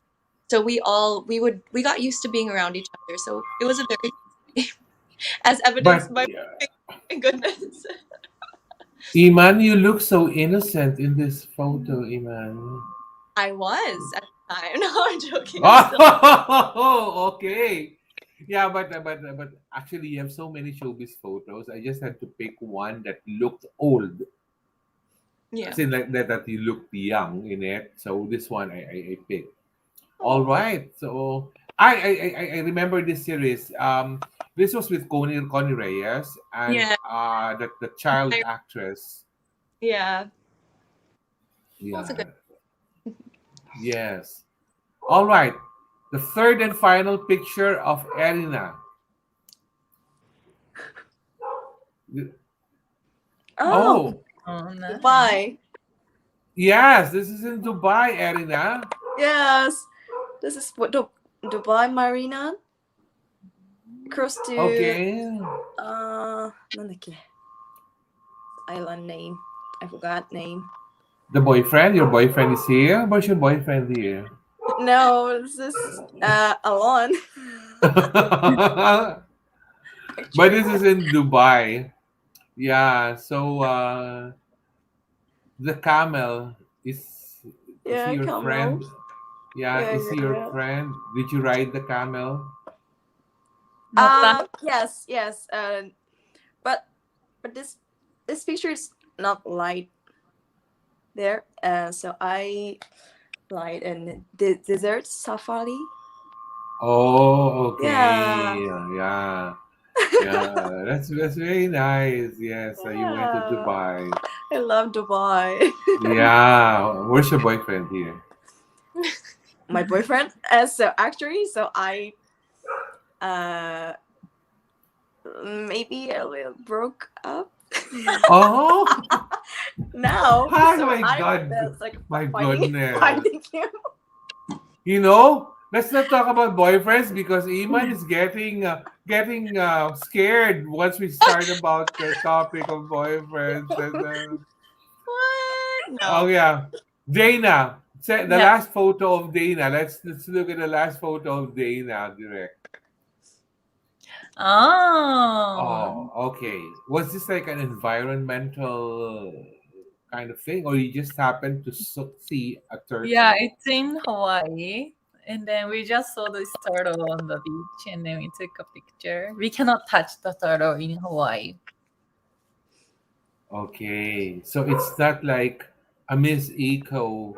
[SPEAKER 2] So we got used to being around each other. So it was a very as
[SPEAKER 1] But
[SPEAKER 2] evidenced by my goodness.
[SPEAKER 1] Iman, you look so innocent in this photo, Iman.
[SPEAKER 2] I was at the time. No, I'm joking. I'm still.
[SPEAKER 1] Oh, okay. Yeah, but actually, you have so many showbiz photos. I just had to pick one that looked old,
[SPEAKER 2] Yeah.
[SPEAKER 1] as in like that you looked young in it. So this one I picked. All
[SPEAKER 2] Oh.
[SPEAKER 1] right. So I remember this series. This was with Connie Reyes and
[SPEAKER 2] Yeah.
[SPEAKER 1] the child actress.
[SPEAKER 2] Yeah. That's a good.
[SPEAKER 1] Yeah. Yes. All right. The third and final picture of Erina.
[SPEAKER 2] Oh,
[SPEAKER 1] Oh,
[SPEAKER 3] Oh, nice.
[SPEAKER 4] Dubai.
[SPEAKER 1] Yes, this is in Dubai, Erina.
[SPEAKER 4] Yes, this is what Dubai Marina. Close to
[SPEAKER 1] Okay.
[SPEAKER 4] なんだっけ island name. I forgot name.
[SPEAKER 1] The boyfriend, your boyfriend is here. Where's your boyfriend here?
[SPEAKER 4] No, this is alone.
[SPEAKER 1] But this is in Dubai. Yeah, so the camel is he
[SPEAKER 4] Yeah,
[SPEAKER 1] your friend?
[SPEAKER 4] camels.
[SPEAKER 1] Yeah,
[SPEAKER 4] Yeah,
[SPEAKER 1] is he
[SPEAKER 4] yeah,
[SPEAKER 1] your
[SPEAKER 4] yeah.
[SPEAKER 1] friend? Did you ride the camel?
[SPEAKER 3] Not that.
[SPEAKER 4] Yes, yes. But this picture is not light there. So I light in the desert safari.
[SPEAKER 1] Oh,
[SPEAKER 4] Yeah.
[SPEAKER 1] okay. Yeah. Yeah. That's very nice. Yes, you went to
[SPEAKER 4] Yeah.
[SPEAKER 1] Dubai.
[SPEAKER 4] I love Dubai.
[SPEAKER 1] Yeah. Where's your boyfriend here?
[SPEAKER 4] My boyfriend. So I uh maybe a little broke up
[SPEAKER 1] Oh,
[SPEAKER 4] now.
[SPEAKER 1] oh
[SPEAKER 4] So
[SPEAKER 1] my
[SPEAKER 4] I'm
[SPEAKER 1] God.
[SPEAKER 4] like
[SPEAKER 1] My
[SPEAKER 4] fighting
[SPEAKER 1] goodness.
[SPEAKER 4] him.
[SPEAKER 1] Let's not talk about boyfriends because Iman is getting scared once we start about the topic of boyfriends. And,
[SPEAKER 2] What?
[SPEAKER 1] oh
[SPEAKER 2] No.
[SPEAKER 1] yeah, Daina. The
[SPEAKER 3] Yeah.
[SPEAKER 1] last photo of Daina. Let's look at the last photo of Daina. Direct.
[SPEAKER 3] Oh.
[SPEAKER 1] Oh, okay. Was this like an environmental kind of thing, or you just happened to see a
[SPEAKER 3] Yeah,
[SPEAKER 1] turtle?
[SPEAKER 3] it's in Hawaii. And then we just saw this turtle on the beach and then we took a picture. We cannot touch the turtle in Hawaii.
[SPEAKER 1] Okay, so it's not like a Miss Eco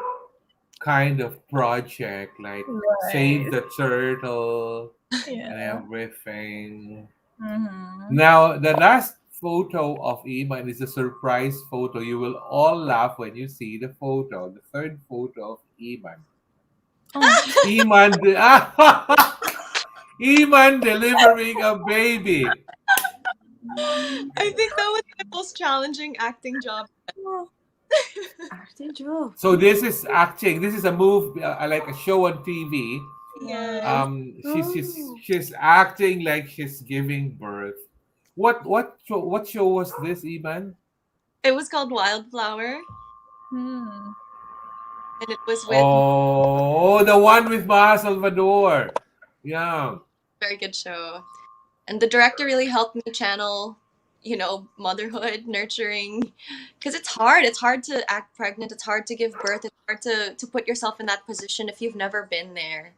[SPEAKER 1] kind of project, like save
[SPEAKER 3] Right.
[SPEAKER 1] the turtle and
[SPEAKER 3] Yeah.
[SPEAKER 1] everything.
[SPEAKER 3] Mm-hmm.
[SPEAKER 1] Now, the last photo of Iman is a surprise photo. You will all laugh when you see the photo, the third photo of Iman.
[SPEAKER 3] Oh.
[SPEAKER 1] Iman, Iman delivering a baby.
[SPEAKER 2] I think that was my most challenging acting job.
[SPEAKER 4] Acting job.
[SPEAKER 1] So this is acting. This is a move, like a show on TV.
[SPEAKER 2] Yes.
[SPEAKER 1] She's acting like she's giving birth. What show was this, Iman?
[SPEAKER 2] It was called Wildflower,
[SPEAKER 3] Hmm.
[SPEAKER 2] and it was with
[SPEAKER 1] Oh, the one with Maha Salvador. Yeah.
[SPEAKER 2] very good show. And the director really helped me channel, motherhood, nurturing, because it's hard. It's hard to act pregnant. It's hard to give birth. It's hard to put yourself in that position if you've never been there.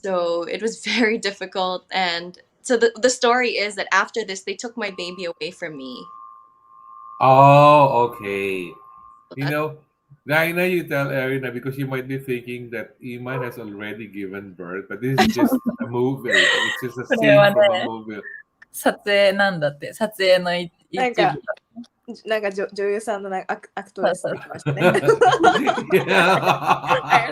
[SPEAKER 2] So it was very difficult. And so the story is that after this, they took my baby away from me.
[SPEAKER 1] Oh, okay.
[SPEAKER 2] So
[SPEAKER 1] You know, Daina, you tell Erina because you might be thinking that Iman has already given birth, but this is just a movie. It's just a
[SPEAKER 3] これ
[SPEAKER 1] scene
[SPEAKER 3] はね、
[SPEAKER 1] from a movie.
[SPEAKER 3] 撮影なんだって。撮影の一部だ。
[SPEAKER 4] なんか女優さんのなんかアクトレスって言ってましたね。
[SPEAKER 1] Yeah.
[SPEAKER 4] I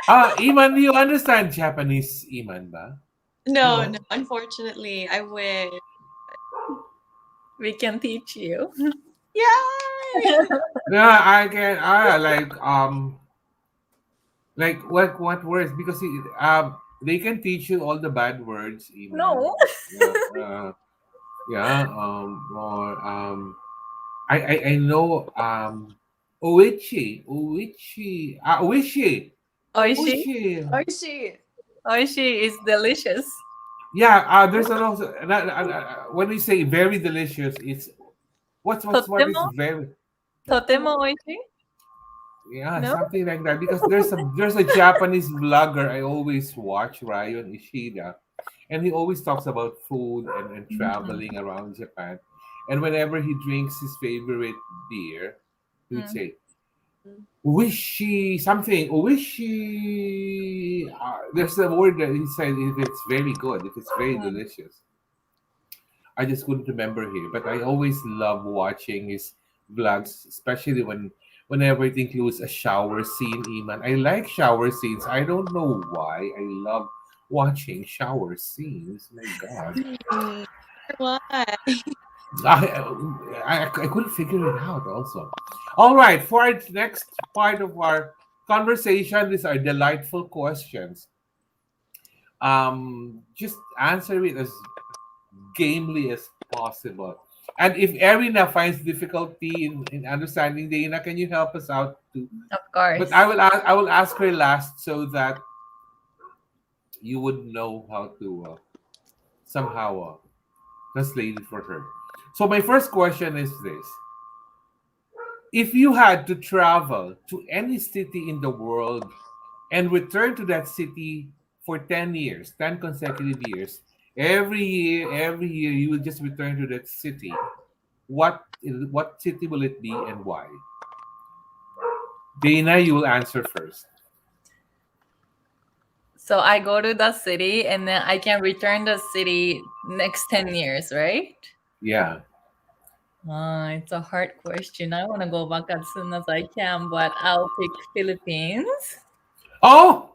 [SPEAKER 4] understand.
[SPEAKER 1] Iman, do you understand Japanese, Iman ba?
[SPEAKER 2] no,
[SPEAKER 1] No.
[SPEAKER 2] unfortunately, I wish.
[SPEAKER 3] We can teach you.
[SPEAKER 2] Yay!
[SPEAKER 1] Yeah, I can. Like what words? Because they can teach you all the bad words, Iman.
[SPEAKER 3] No.
[SPEAKER 1] Yeah. Or I know Oichi, Oichi, Oishi,
[SPEAKER 3] Oishi?
[SPEAKER 1] Oishi.
[SPEAKER 4] Oishi.
[SPEAKER 3] Oishi is delicious.
[SPEAKER 1] Yeah, there's also when we say very delicious, it's what is
[SPEAKER 3] とても
[SPEAKER 1] very
[SPEAKER 3] とても美味しい
[SPEAKER 1] yeah,
[SPEAKER 3] No?
[SPEAKER 1] something like that. Because there's a Japanese vlogger I always watch, Ryan Ishida, and he always talks about food and traveling around Japan. And whenever he drinks his favorite beer, he would say, "Uishi something, uishi." There's a word that he said if it's very good, if it's very delicious. I just couldn't remember here, but I always love watching his vlogs, especially whenever it includes a shower scene. Iman, I like shower scenes. I don't know why. I love watching shower scenes. My God.
[SPEAKER 2] Why?
[SPEAKER 1] I couldn't figure it out also. All right, for our next part of our conversation, these are delightful questions. Just answer it as gamely as possible. And if Erina finds difficulty in understanding Dana, can you help us out too?
[SPEAKER 3] Of
[SPEAKER 1] But
[SPEAKER 3] course.
[SPEAKER 1] I will ask her last so that you would know how to somehow translate it for her. So my first question is this: if you had to travel to any city in the world and return to that city for 10 years, 10 consecutive years, every year you will just return to that city. What city will it be and why? Dana, you will answer first.
[SPEAKER 3] So I go to the city and then I can return the city next 10 years, right?
[SPEAKER 1] Yeah.
[SPEAKER 3] It's a hard question. I want to go back as soon as I can, but I'll pick Philippines.
[SPEAKER 1] Oh,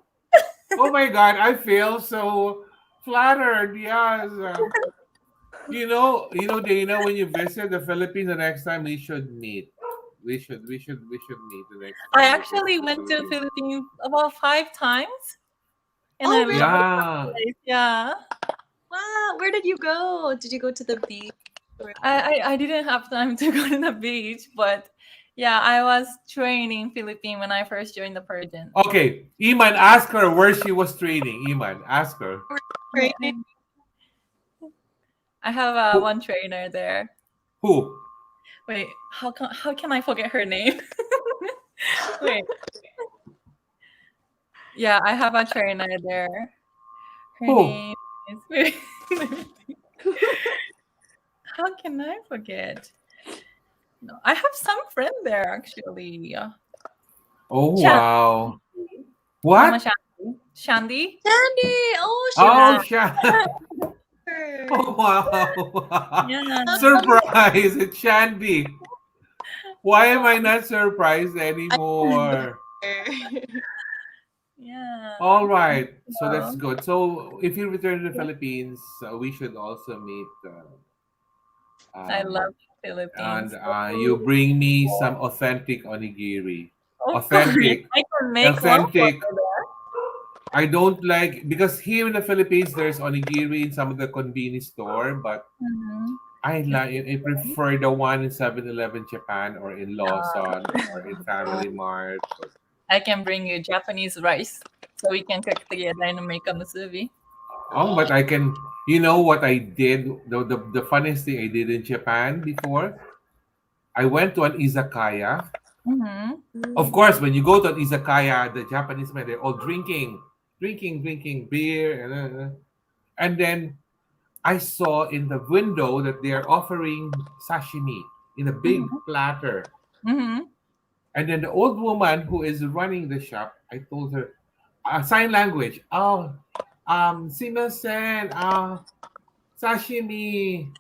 [SPEAKER 1] oh my God! I feel so flattered. Yes. Dana. When you visit the Philippines the next time, we should meet. We should meet the next
[SPEAKER 3] I
[SPEAKER 1] time you visit
[SPEAKER 3] actually
[SPEAKER 1] the
[SPEAKER 3] went to
[SPEAKER 1] Philippines.
[SPEAKER 3] Philippines about 5 times and I
[SPEAKER 2] Oh, really?
[SPEAKER 3] love the
[SPEAKER 1] Yeah.
[SPEAKER 3] place. Yeah.
[SPEAKER 2] Wow. Where did you go? Did you go to the beach?
[SPEAKER 3] I didn't have time to go to the beach, but yeah, I was training Philippine when I first joined the pageant.
[SPEAKER 1] Okay, Iman, ask her where she was training. Iman, ask her.
[SPEAKER 3] I,
[SPEAKER 2] Training.
[SPEAKER 3] I have
[SPEAKER 1] Who?
[SPEAKER 3] one trainer there.
[SPEAKER 1] Who?
[SPEAKER 3] Wait, how can I forget her name? Wait, yeah, I have a trainer there. Her
[SPEAKER 1] Who?
[SPEAKER 3] name is. Wait, let me think. How can I forget? No, I have some friend there actually.
[SPEAKER 1] Oh
[SPEAKER 3] Shandy,
[SPEAKER 1] wow.
[SPEAKER 3] Mama
[SPEAKER 1] What?
[SPEAKER 3] Shandy. Shandy.
[SPEAKER 2] Sandy. Oh, she
[SPEAKER 1] Oh,
[SPEAKER 3] Yeah,
[SPEAKER 2] was
[SPEAKER 1] Shan.
[SPEAKER 2] there.
[SPEAKER 1] Oh wow.
[SPEAKER 3] yeah.
[SPEAKER 1] Surprise! It's Shandy. Why am I
[SPEAKER 3] Oh,
[SPEAKER 1] not surprised
[SPEAKER 2] I
[SPEAKER 1] anymore?
[SPEAKER 2] there.
[SPEAKER 3] yeah.
[SPEAKER 1] All right, so that's
[SPEAKER 3] So,
[SPEAKER 1] good. So if you return to the Philippines, we should also meet.
[SPEAKER 3] I love
[SPEAKER 1] Um, and
[SPEAKER 3] Philippines.
[SPEAKER 1] you bring me some authentic onigiri.
[SPEAKER 3] Of course,
[SPEAKER 1] Authentic,
[SPEAKER 3] I can make one for
[SPEAKER 1] authentic.
[SPEAKER 3] you
[SPEAKER 1] I don't like because here in the Philippines there's onigiri in some of the convenience store, but
[SPEAKER 3] there. Mm-hmm.
[SPEAKER 1] I prefer the one in 7-Eleven Japan or in Lawson or in
[SPEAKER 2] Uh,
[SPEAKER 1] Family Mart.
[SPEAKER 3] I can bring you Japanese rice so we can cook together and make a musubi.
[SPEAKER 1] Oh, but I can. You know what I did? The funniest thing I did in Japan before, I went to an izakaya.
[SPEAKER 3] Mm-hmm.
[SPEAKER 1] Of course, when you go to an izakaya, the Japanese men they're all drinking beer, and then I saw in the window that they are offering sashimi in a big
[SPEAKER 3] Mm-hmm.
[SPEAKER 1] platter.
[SPEAKER 3] Mm-hmm.
[SPEAKER 1] And then the old woman who is running the shop, I told her, sign language. Oh, simasen, sashimi.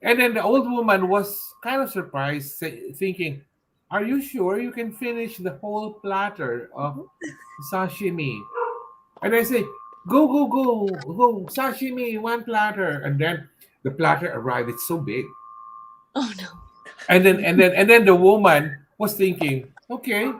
[SPEAKER 1] And then the old woman was kind of surprised, thinking, "Are you sure you can finish the whole platter of sashimi?" And I say, go, sashimi, one platter." And then the platter arrived. It's so big.
[SPEAKER 2] oh no.
[SPEAKER 1] And then the woman was thinking, "Okay,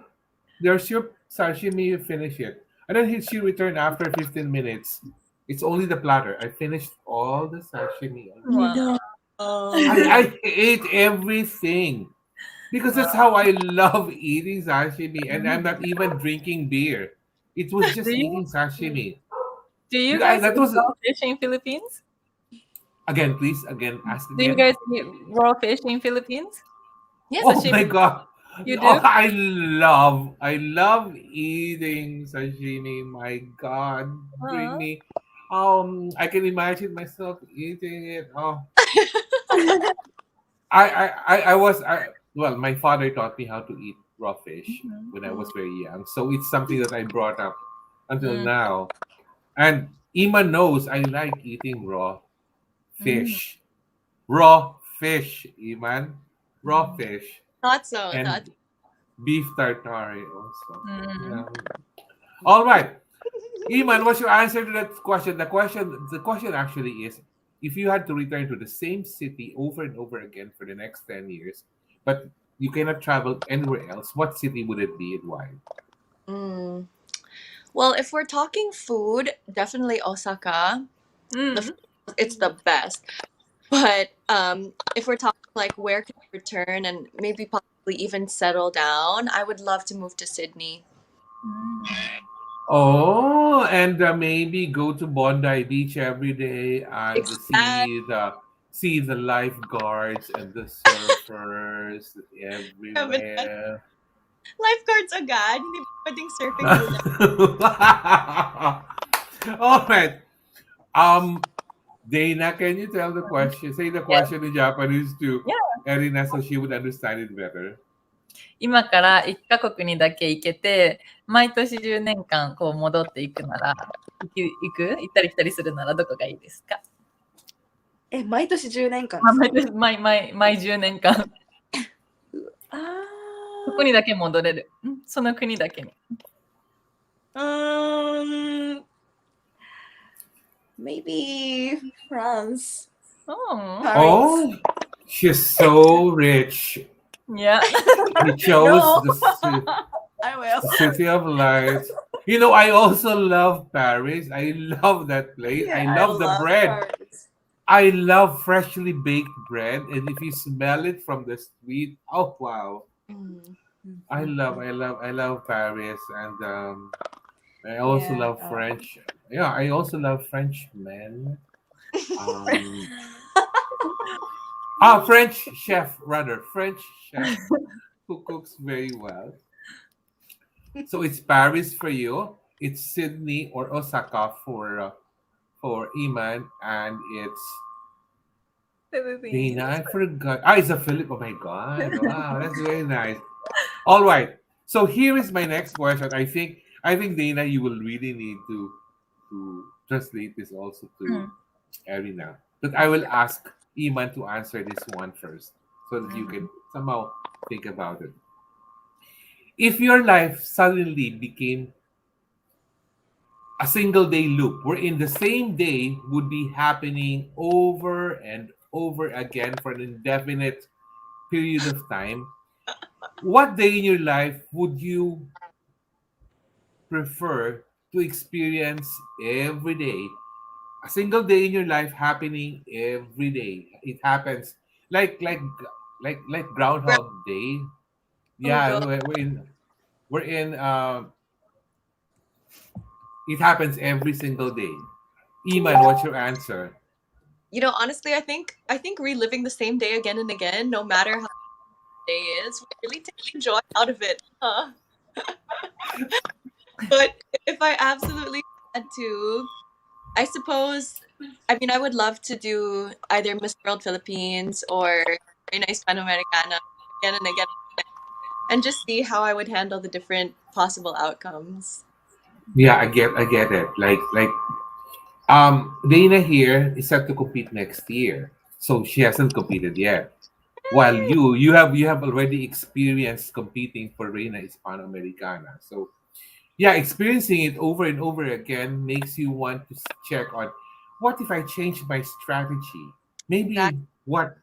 [SPEAKER 1] there's your sashimi, you finish it." And then she returned after 15 minutes. It's only the platter. I finished all the sashimi.
[SPEAKER 3] Wow.
[SPEAKER 2] No.
[SPEAKER 1] I ate everything because that's
[SPEAKER 3] Wow.
[SPEAKER 1] how I love eating sashimi. And I'm
[SPEAKER 3] Mhm.
[SPEAKER 1] not even drinking beer. It was
[SPEAKER 3] Do
[SPEAKER 1] just
[SPEAKER 3] you
[SPEAKER 1] eating sashimi.
[SPEAKER 3] do you
[SPEAKER 1] Because
[SPEAKER 3] guys
[SPEAKER 1] that
[SPEAKER 3] eat
[SPEAKER 1] was
[SPEAKER 3] raw fish in Philippines?
[SPEAKER 1] again, please, again, ask
[SPEAKER 3] Do you
[SPEAKER 1] again.
[SPEAKER 3] guys eat raw fish in Philippines?
[SPEAKER 2] Yes.
[SPEAKER 1] Oh
[SPEAKER 3] Sashimi?
[SPEAKER 1] my god.
[SPEAKER 3] You
[SPEAKER 1] Oh,
[SPEAKER 3] do?
[SPEAKER 1] I love eating sashimi. My god. Bring
[SPEAKER 3] Uh-huh.
[SPEAKER 1] me I can imagine myself eating it. Oh, I was well, my father taught me how to eat raw fish
[SPEAKER 3] Mhm.
[SPEAKER 1] when I was very young. So it's something that I brought up until
[SPEAKER 2] Mm.
[SPEAKER 1] now. And Ima knows I like eating raw
[SPEAKER 3] Mm.
[SPEAKER 1] fish. Raw fish, Iman. Raw
[SPEAKER 3] Mm.
[SPEAKER 1] fish.
[SPEAKER 2] Thought so.
[SPEAKER 1] And
[SPEAKER 2] Thought.
[SPEAKER 1] beef tartare also.
[SPEAKER 3] Mm.
[SPEAKER 1] Yeah. All right. Iman, what's your answer to that question? The question actually is if you had to return to the same city over and over again for the next 10 years, but you cannot travel anywhere else, what city would it be and why?
[SPEAKER 2] Mm. Well, if we're talking food, definitely Osaka. The
[SPEAKER 3] Mm.
[SPEAKER 2] food, it's the best. But if we're talking like where can I return and maybe possibly even settle down, I would love to move to Sydney.
[SPEAKER 3] Mm.
[SPEAKER 1] Oh, and maybe go to Bondi Beach every day and
[SPEAKER 2] Exactly.
[SPEAKER 1] see the lifeguards and the surfers everywhere.
[SPEAKER 2] Lifeguards agad, hindi ba pwedeng surfing muna?
[SPEAKER 1] All right. Um, Daina, can you tell the question? Say the
[SPEAKER 3] Yes.
[SPEAKER 1] question in Japanese to
[SPEAKER 3] Yeah.
[SPEAKER 1] Erina so she would understand it better.
[SPEAKER 3] 今から1カ国にだけ行けて、毎年10年間こう戻っていくなら、行ったり来たりするならどこがいいですか？
[SPEAKER 4] 毎年10年間
[SPEAKER 3] まあ、
[SPEAKER 4] ですか？
[SPEAKER 3] 毎10年間。
[SPEAKER 4] あ
[SPEAKER 3] そこにだけ戻れる。その国だけに。
[SPEAKER 4] maybe France.
[SPEAKER 3] Oh.
[SPEAKER 4] Paris.
[SPEAKER 1] Oh, she's so rich.
[SPEAKER 3] Yeah.
[SPEAKER 1] He chose
[SPEAKER 4] No.
[SPEAKER 1] the
[SPEAKER 4] I will.
[SPEAKER 1] City of Lights. You know, I also love Paris. I love that place.
[SPEAKER 4] Yeah,
[SPEAKER 1] I
[SPEAKER 4] I
[SPEAKER 1] love the
[SPEAKER 4] love
[SPEAKER 1] bread.
[SPEAKER 4] Paris.
[SPEAKER 1] I love freshly baked bread, and if you smell it from the street, oh wow!
[SPEAKER 2] Mm.
[SPEAKER 1] I love Paris, and I also
[SPEAKER 4] Yeah,
[SPEAKER 1] love French. Yeah, I also love French men. Um, French chef rather, French chef who cooks very well. So it's Paris for you. It's Sydney or Osaka for Iman, and it's Dina. I forgot. Ah, it's a Philip. Oh my god! Wow, that's very nice. All right. So here is my next question. I think Dana, you will really need to translate this also to
[SPEAKER 3] Mm.
[SPEAKER 1] Erina. But I will ask Iman to answer this one first, so that you can somehow think about it. If your life suddenly became a single day loop wherein the same day would be happening over and over again for an indefinite period of time, what day in your life would you prefer to experience every day? A single day in your life happening every day. It happens like like like Groundhog Day.
[SPEAKER 2] Oh
[SPEAKER 1] Yeah,
[SPEAKER 2] god.
[SPEAKER 1] we're in. It happens every single day. Iman, what's your answer?
[SPEAKER 2] You know, honestly, I think reliving the same day again and again, no matter how the day is, would really take the joy out of it. Huh? But if I absolutely had to, I suppose, I mean, I would love to do either Miss World Philippines or Reina Hispanoamericana again and again and just see how I would handle the different possible outcomes.
[SPEAKER 1] Yeah, I get it. Dana here is set to compete next year, so she hasn't competed yet. While you have already experienced competing for Reina Hispanoamericana. So yeah, experiencing it over and over again makes you want to check on what if I change my strategy?
[SPEAKER 2] Exactly.
[SPEAKER 1] Maybe what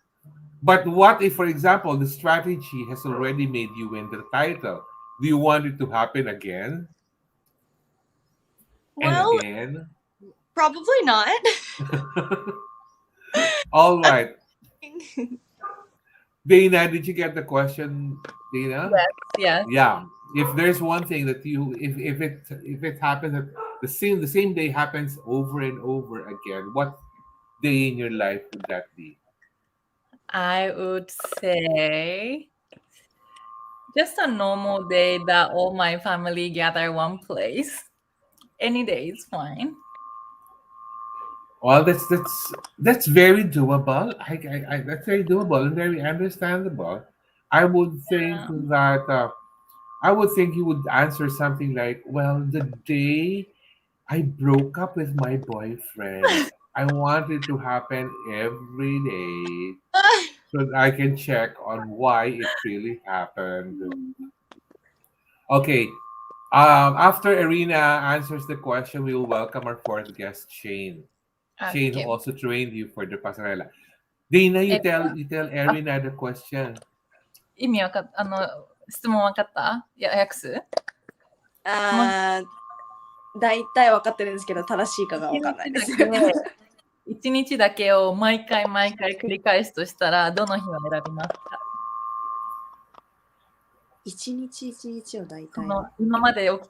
[SPEAKER 1] but what if, for example, the strategy has already made you win the title? Do you want it to happen again and
[SPEAKER 2] Well,
[SPEAKER 1] again?
[SPEAKER 2] probably not.
[SPEAKER 1] All right. Dana, did you get the question, Dana?
[SPEAKER 3] Yes, yes.
[SPEAKER 1] Yeah. If there's one thing that you if it happens that the same day happens over and over again, what day in your life would that be?
[SPEAKER 3] I would say just a normal day that all my family gather one place. Any day is fine.
[SPEAKER 1] Well, that's very doable. That's very doable and very understandable. I would think
[SPEAKER 3] Yeah.
[SPEAKER 1] that I would think you would answer something like, "Well, the day I broke up with my boyfriend, I want it to happen every day so that I can check on why it really happened." Okay. After Erina answers the question, we will welcome our fourth guest, Shane. Shane, who
[SPEAKER 3] Okay.
[SPEAKER 1] also trained you for the pasarela. Daina, you
[SPEAKER 3] えっと、
[SPEAKER 1] tell Erina the question.
[SPEAKER 3] 意味わかった。質問わかった？いや、訳す？
[SPEAKER 4] 大体分かってるんですけど、正しいかが分かんないです。
[SPEAKER 3] 一日だけを毎回繰り返すとしたら、どの日を選びますか？
[SPEAKER 4] 一日一日を大体。
[SPEAKER 3] 今まで起き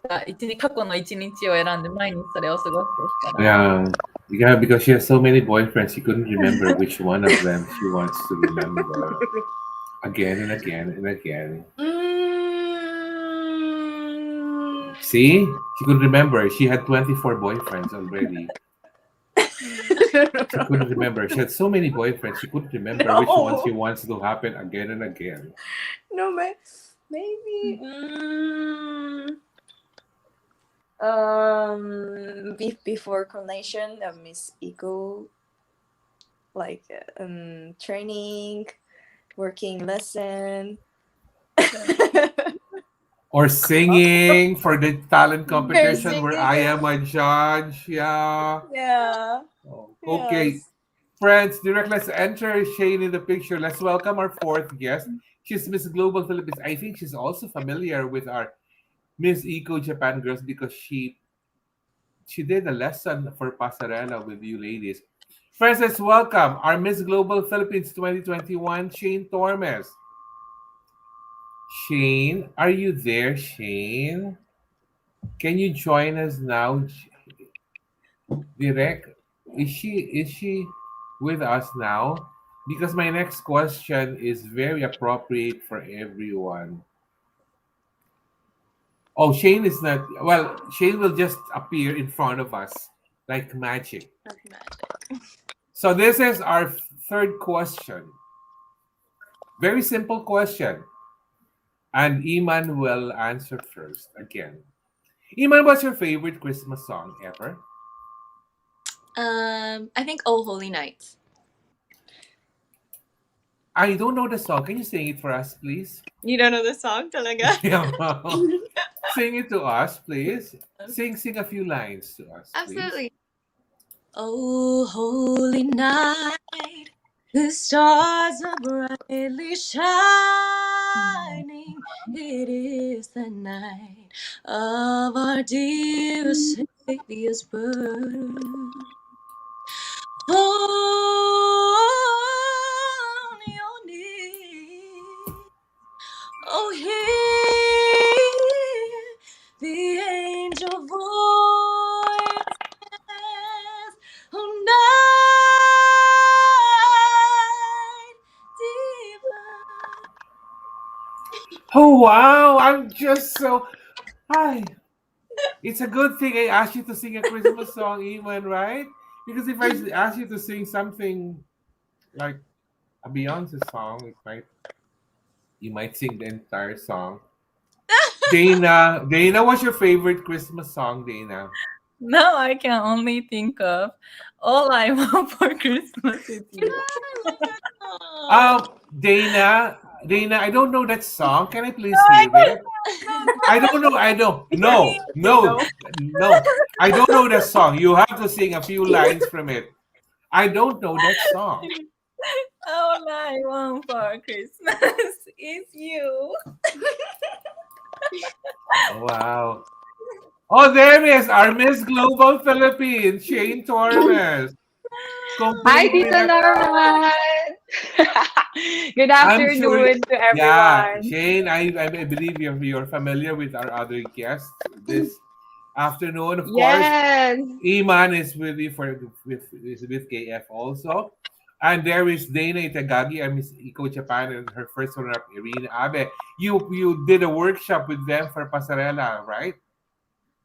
[SPEAKER 3] た過去の一日を選んで毎日それを過ごすとしたら。
[SPEAKER 1] Yeah, because she has so many boyfriends, she couldn't remember which one of them she wants to remember again and again and again. See? She couldn't remember. She had 24 boyfriends already. She couldn't remember. She had so many boyfriends, she couldn't remember which one she wants to happen again and again.
[SPEAKER 4] No, maybe. Before coronation of Miss Eco, like training, working lesson.
[SPEAKER 1] Or singing for the talent competition where I am a judge. Yeah.
[SPEAKER 4] Yeah.
[SPEAKER 1] Oh, okay.
[SPEAKER 4] Yes.
[SPEAKER 1] Friends, direct, let's enter Shane in the picture. Let's welcome our fourth guest. She's Miss Global Philippines. I think she's also familiar with our Miss Eco Japan girls because she did a lesson for Pasarela with you ladies. Friends, let's welcome our Miss Global Philippines 2021, Shane Tormes. Shane, are you there, Shane? Can you join us now? Direct, is she with us now? Because my next question is very appropriate for everyone. Oh, Shane is not. Well, Shane will just appear in front of us like magic. So this is our third question. Very simple question. And Iman will answer first again. Iman, what's your favorite Christmas song ever?
[SPEAKER 2] I think Oh Holy Night.
[SPEAKER 1] I don't know the song. Can you sing it for us, please?
[SPEAKER 2] You don't know the song, talaga?
[SPEAKER 1] Yeah. Sing it to us, please. Sing a few lines to us,
[SPEAKER 2] Absolutely.
[SPEAKER 1] Please.
[SPEAKER 2] Oh holy night, the stars are brightly shining. It is the night of our dear Savior's birth. On your knees, oh hear the angel voices, oh night divine.
[SPEAKER 1] Oh, wow. I'm just so... Hi. It's a good thing I asked you to sing a Christmas song, Iman, right? Because if I ask you to sing something like a Beyonce song, you might sing the entire song. Daina, what's your favorite Christmas song, Daina?
[SPEAKER 3] Now I can only think of All I Want for Christmas Is You.
[SPEAKER 1] Daina, I don't know that song. Can I please hear it? I don't know. No. I don't know that song. You have to sing a few lines from it. I don't know that song.
[SPEAKER 3] All I want for Christmas is you.
[SPEAKER 1] Wow. Oh, there is our Miss Global Philippines, Shane Tormes.
[SPEAKER 5] Hi, Tita Norman. Good afternoon to everyone.
[SPEAKER 1] Yeah, Shane, I believe you're familiar with our other guests this afternoon. Of course, Iman is with you with KF also. And there is Daina Itagaki and Miss Eco Japan and her first runner-up, Erina Abe. You did a workshop with them for Pasarela, right?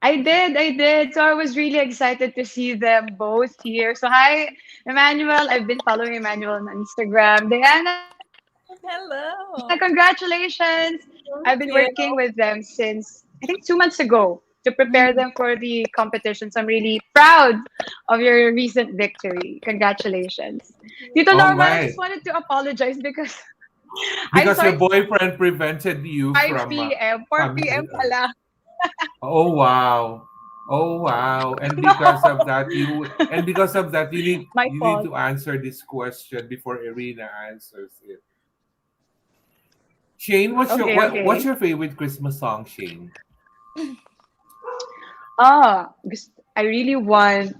[SPEAKER 5] I did. So I was really excited to see them both here. So hi, Emmanuelle. I've been following Emmanuelle on Instagram. Diana,
[SPEAKER 3] hello.
[SPEAKER 5] Congratulations. I've been working with them since, I think, 2 months ago to prepare them for the competition. So I'm really proud of your recent victory. Congratulations. Tito Norman, I just wanted to apologize because
[SPEAKER 1] your boyfriend prevented you
[SPEAKER 5] 5
[SPEAKER 1] from...
[SPEAKER 5] p.m. 4 p.m. pala.
[SPEAKER 1] Oh, wow. Oh wow! Because of that,
[SPEAKER 5] My
[SPEAKER 1] you need
[SPEAKER 5] fault.
[SPEAKER 1] to answer this question before Erina answers it. Shane,
[SPEAKER 5] Okay,
[SPEAKER 1] what's
[SPEAKER 5] okay.
[SPEAKER 1] your favorite Christmas song, Shane?
[SPEAKER 5] I really want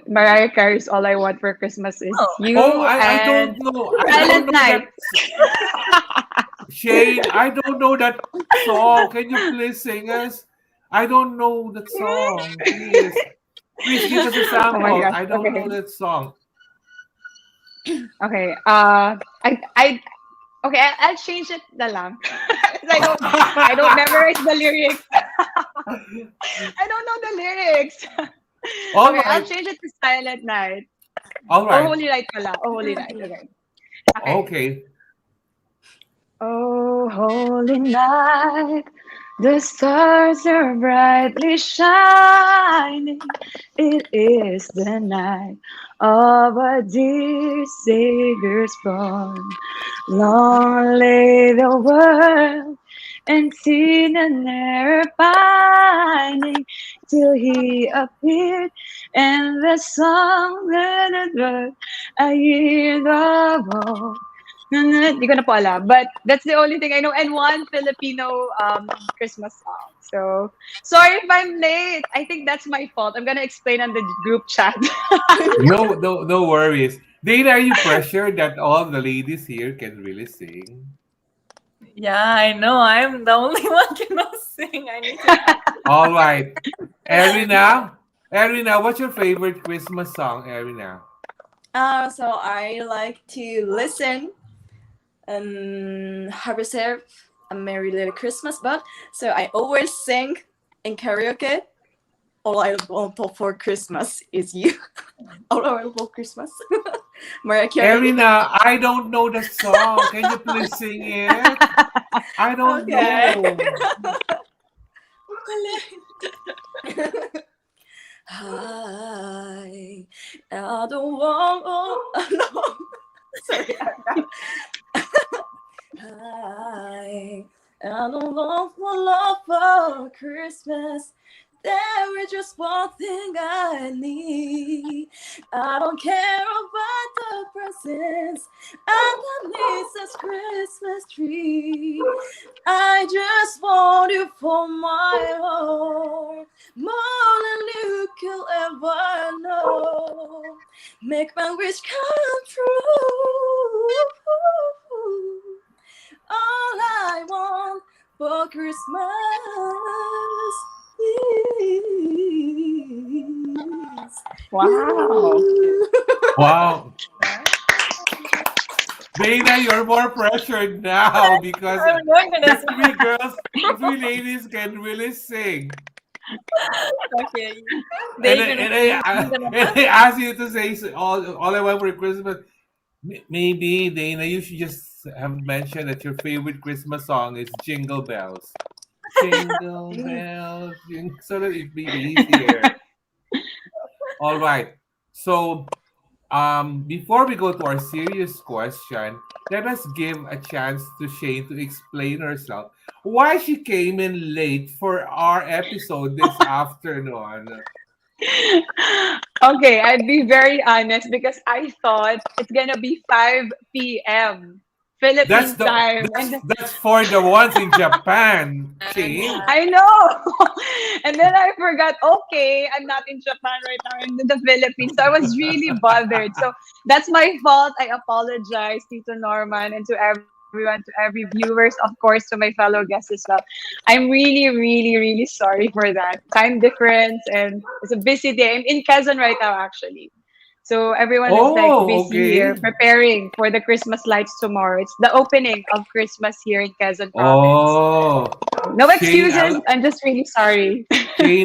[SPEAKER 5] Mariah Carey's "All I Want for Christmas Is
[SPEAKER 3] Oh,
[SPEAKER 1] Oh,
[SPEAKER 5] You"
[SPEAKER 1] I
[SPEAKER 5] and
[SPEAKER 1] don't know. I don't
[SPEAKER 5] "Silent
[SPEAKER 1] know that
[SPEAKER 5] Night."
[SPEAKER 1] Shane. I don't know that song. Can you please sing us? I don't know that song. Please give us a
[SPEAKER 5] Oh my
[SPEAKER 1] sample.
[SPEAKER 5] gosh.
[SPEAKER 1] I don't know
[SPEAKER 5] Okay.
[SPEAKER 1] that song.
[SPEAKER 5] Okay. I okay. I'll change it na lang. 'Cause I don't memorize the lyrics. I don't know the lyrics.
[SPEAKER 1] All
[SPEAKER 5] Okay, I'll
[SPEAKER 1] right,
[SPEAKER 5] change it to "Silent Night."
[SPEAKER 1] all
[SPEAKER 5] Oh,
[SPEAKER 1] right.
[SPEAKER 5] Holy Night pala. Oh, Holy Night. Okay. Okay.
[SPEAKER 1] Okay.
[SPEAKER 5] Oh, holy night, the stars are brightly shining. It is the night of our dear Savior's born. Long lay the world and sin and error pining till he appeared, and the song that it was, I hear the voice. Hindi ko na po alam. But that's the only thing I know. And one Filipino Christmas song. So, sorry if I'm late. I think that's my fault. I'm gonna explain on the group chat.
[SPEAKER 1] No worries. Dana, are you pressured that all the ladies here can really sing?
[SPEAKER 3] yeah, I know. I'm the only one cannot sing. I need to practice.
[SPEAKER 1] All right. Erina, Erina, what's your favorite Christmas song, Erina?
[SPEAKER 4] So I like to listen have yourself a merry little Christmas bud. So I always sing in karaoke. All I want for Christmas is you. All I want for Christmas. Mariah Carey.
[SPEAKER 1] Erina, I don't know the song. Can you please sing it? I don't
[SPEAKER 4] Okay.
[SPEAKER 1] know.
[SPEAKER 4] Hi, I don't want. Oh, no. Sorry, Hi, I don't want for love for Christmas. There is just one thing I need. I don't care about the presents underneath this Christmas tree. I just want you for my own, more than you could ever know. Make my wish come true. All I want for Christmas is
[SPEAKER 5] Wow.
[SPEAKER 4] you.
[SPEAKER 1] Wow. Dana, you're more pressured now because
[SPEAKER 3] I'm not gonna
[SPEAKER 1] the
[SPEAKER 3] sing.
[SPEAKER 1] three girls, the three ladies can really sing.
[SPEAKER 3] Okay. They gonna sing. I'm gonna
[SPEAKER 1] And I ask you to say all I want for Christmas. Maybe Dana, you should just have mentioned that your favorite Christmas song is Jingle Bells. Jingle bells, so that it'd be easier. All right. So, before we go to our serious question, let us give a chance to Shane to explain herself why she came in late for our episode this afternoon.
[SPEAKER 5] Okay, I'd be very honest because I thought it's gonna be 5 p.m.
[SPEAKER 1] That's
[SPEAKER 5] Philippine
[SPEAKER 1] the
[SPEAKER 5] time, and
[SPEAKER 1] that's for the ones in Japan, Shane.
[SPEAKER 5] I know. And then I forgot, okay, I'm not in Japan right now, I'm in the Philippines. So I was really bothered. So that's my fault. I apologize, Tito Norman, and to everyone, to every viewers, of course, to my fellow guests as well. I'm really, really, really sorry for that. Time difference, and it's a busy day. I'm in Quezon right now, actually. So everyone is like
[SPEAKER 1] Oh,
[SPEAKER 5] busy here
[SPEAKER 1] okay.
[SPEAKER 5] preparing for the Christmas lights tomorrow. It's the opening of Christmas here in Quezon province.
[SPEAKER 1] Oh,
[SPEAKER 5] No
[SPEAKER 1] Shane,
[SPEAKER 5] excuses. I'm just really sorry.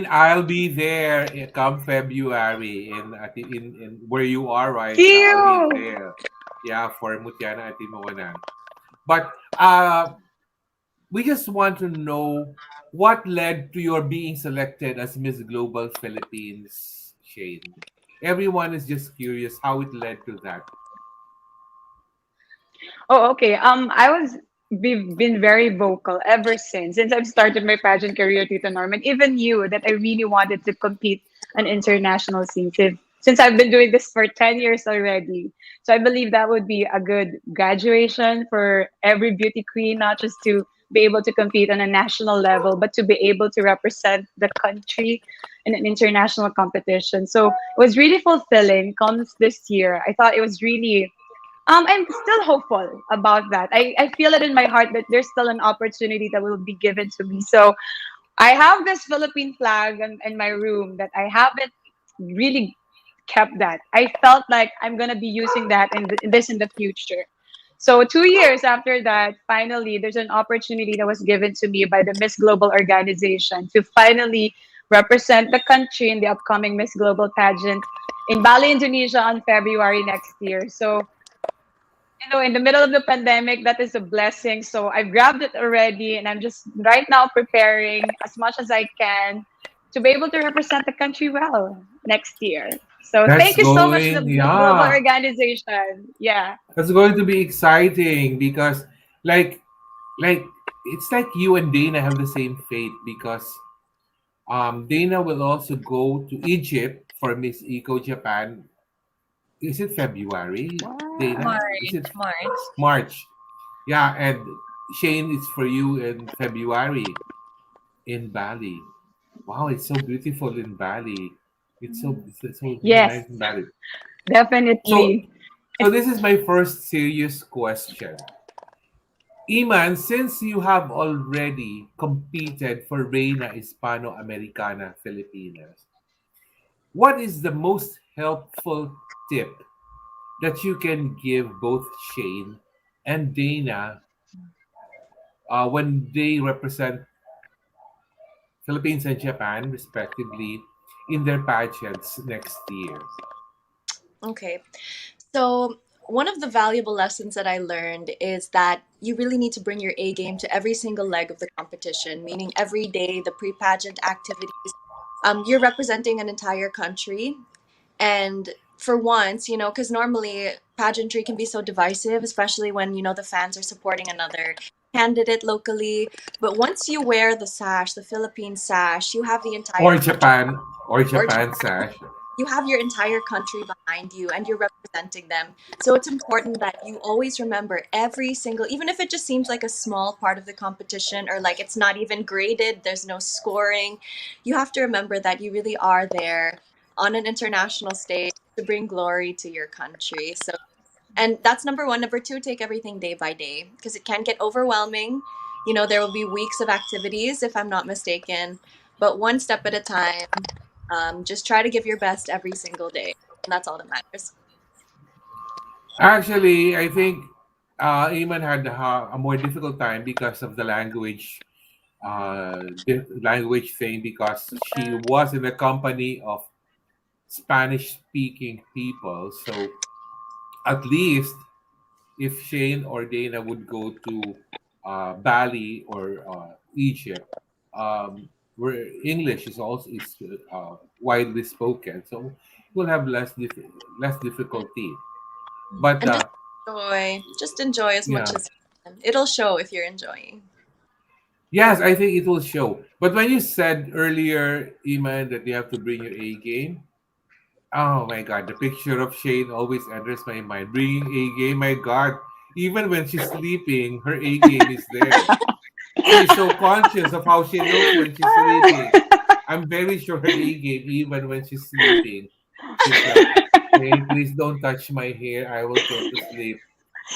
[SPEAKER 1] I'll be there come February in where you are right
[SPEAKER 5] See
[SPEAKER 1] now. I'll be
[SPEAKER 5] you.
[SPEAKER 1] there. Yeah, for Mutiana at Timoanan. But we just want to know what led to your being selected as Miss Global Philippines, Shane. Everyone is just curious how it led to that.
[SPEAKER 5] Oh, okay. I was we've been very vocal ever since I've started my pageant career, Tita Norm, and even you, that I really wanted to compete on international scenes. Since I've been doing this for 10 years already, so I believe that would be a good graduation for every beauty queen, not just to be able to compete on a national level, but to be able to represent the country in an international competition. So it was really fulfilling. Comes this year, I thought it was really I'm still hopeful about that. I feel it in my heart that there's still an opportunity that will be given to me. So I have this Philippine flag in my room that I haven't really kept that. I felt like I'm gonna be using that in the future. So 2 years after that, finally, there's an opportunity that was given to me by the Miss Global organization to finally represent the country in the upcoming Miss Global pageant in Bali, Indonesia on February next year. So in the middle of the pandemic, that is a blessing. So I've grabbed it already, and I'm just right now preparing as much as I can to be able to represent the country well next year. So
[SPEAKER 1] That's
[SPEAKER 5] thank you so much, the
[SPEAKER 1] going,
[SPEAKER 5] global
[SPEAKER 1] yeah.
[SPEAKER 5] organization. Yeah.
[SPEAKER 1] That's going to be exciting because, like, like it's like you and Dana have the same fate because Dana will also go to Egypt for Miss Eco Japan. Is it February,
[SPEAKER 5] Wow.
[SPEAKER 1] Dana? Is it
[SPEAKER 3] March.
[SPEAKER 1] March? Yeah, and Shane is for you in February in Bali. Wow, it's so beautiful in Bali. It's so really
[SPEAKER 5] Yes,
[SPEAKER 1] nice in Bali. So
[SPEAKER 5] definitely.
[SPEAKER 1] so this is my first serious question. Iman, since you have already competed for Reina Hispanoamericana Filipinas, what is the most helpful tip that you can give both Shane and Dana when they represent Philippines and Japan, respectively, in their pageants next year?
[SPEAKER 2] Okay. So, one of the valuable lessons that I learned is that you really need to bring your A game to every single leg of the competition, meaning every day, the pre pageant activities. You're representing an entire country. And for once, because normally pageantry can be so divisive, especially when, the fans are supporting another candidate locally. But once you wear the sash, the Philippine sash, you have the
[SPEAKER 1] Or
[SPEAKER 2] entire country,
[SPEAKER 1] Japan, or
[SPEAKER 2] or
[SPEAKER 1] Japan Sash.
[SPEAKER 2] you have your entire country behind you and you're representing them. So it's important that you always remember every single, even if it just seems like a small part of the competition or like it's not even graded, there's no scoring, you have to remember that you really are there on an international stage to bring glory to your country. So, and that's number one. Number two, take everything day by day because it can get overwhelming. There will be weeks of activities, if I'm not mistaken, but one step at a time. Just try to give your best every single day. And that's all that matters.
[SPEAKER 1] Actually, I think Iman had a more difficult time because of the language thing because she was in a company of Spanish speaking people. So at least if Shane or Dana would go to Bali or Egypt, where English is also is widely spoken, so we'll have less difficulty. But
[SPEAKER 2] And just enjoy as much
[SPEAKER 1] yeah,
[SPEAKER 2] as you can. It'll show if you're enjoying.
[SPEAKER 1] yes, I think it will show. But when you said earlier, Iman, that you have to bring your A game, oh my God, the picture of Shane always enters my mind. Bringing A game, my God, even when she's sleeping, her A game is there. She's so conscious of how she looks when she's sleeping. I'm very sure her A game, even when she's sleeping, she's like, "Hey, please don't touch my hair. I will go to sleep."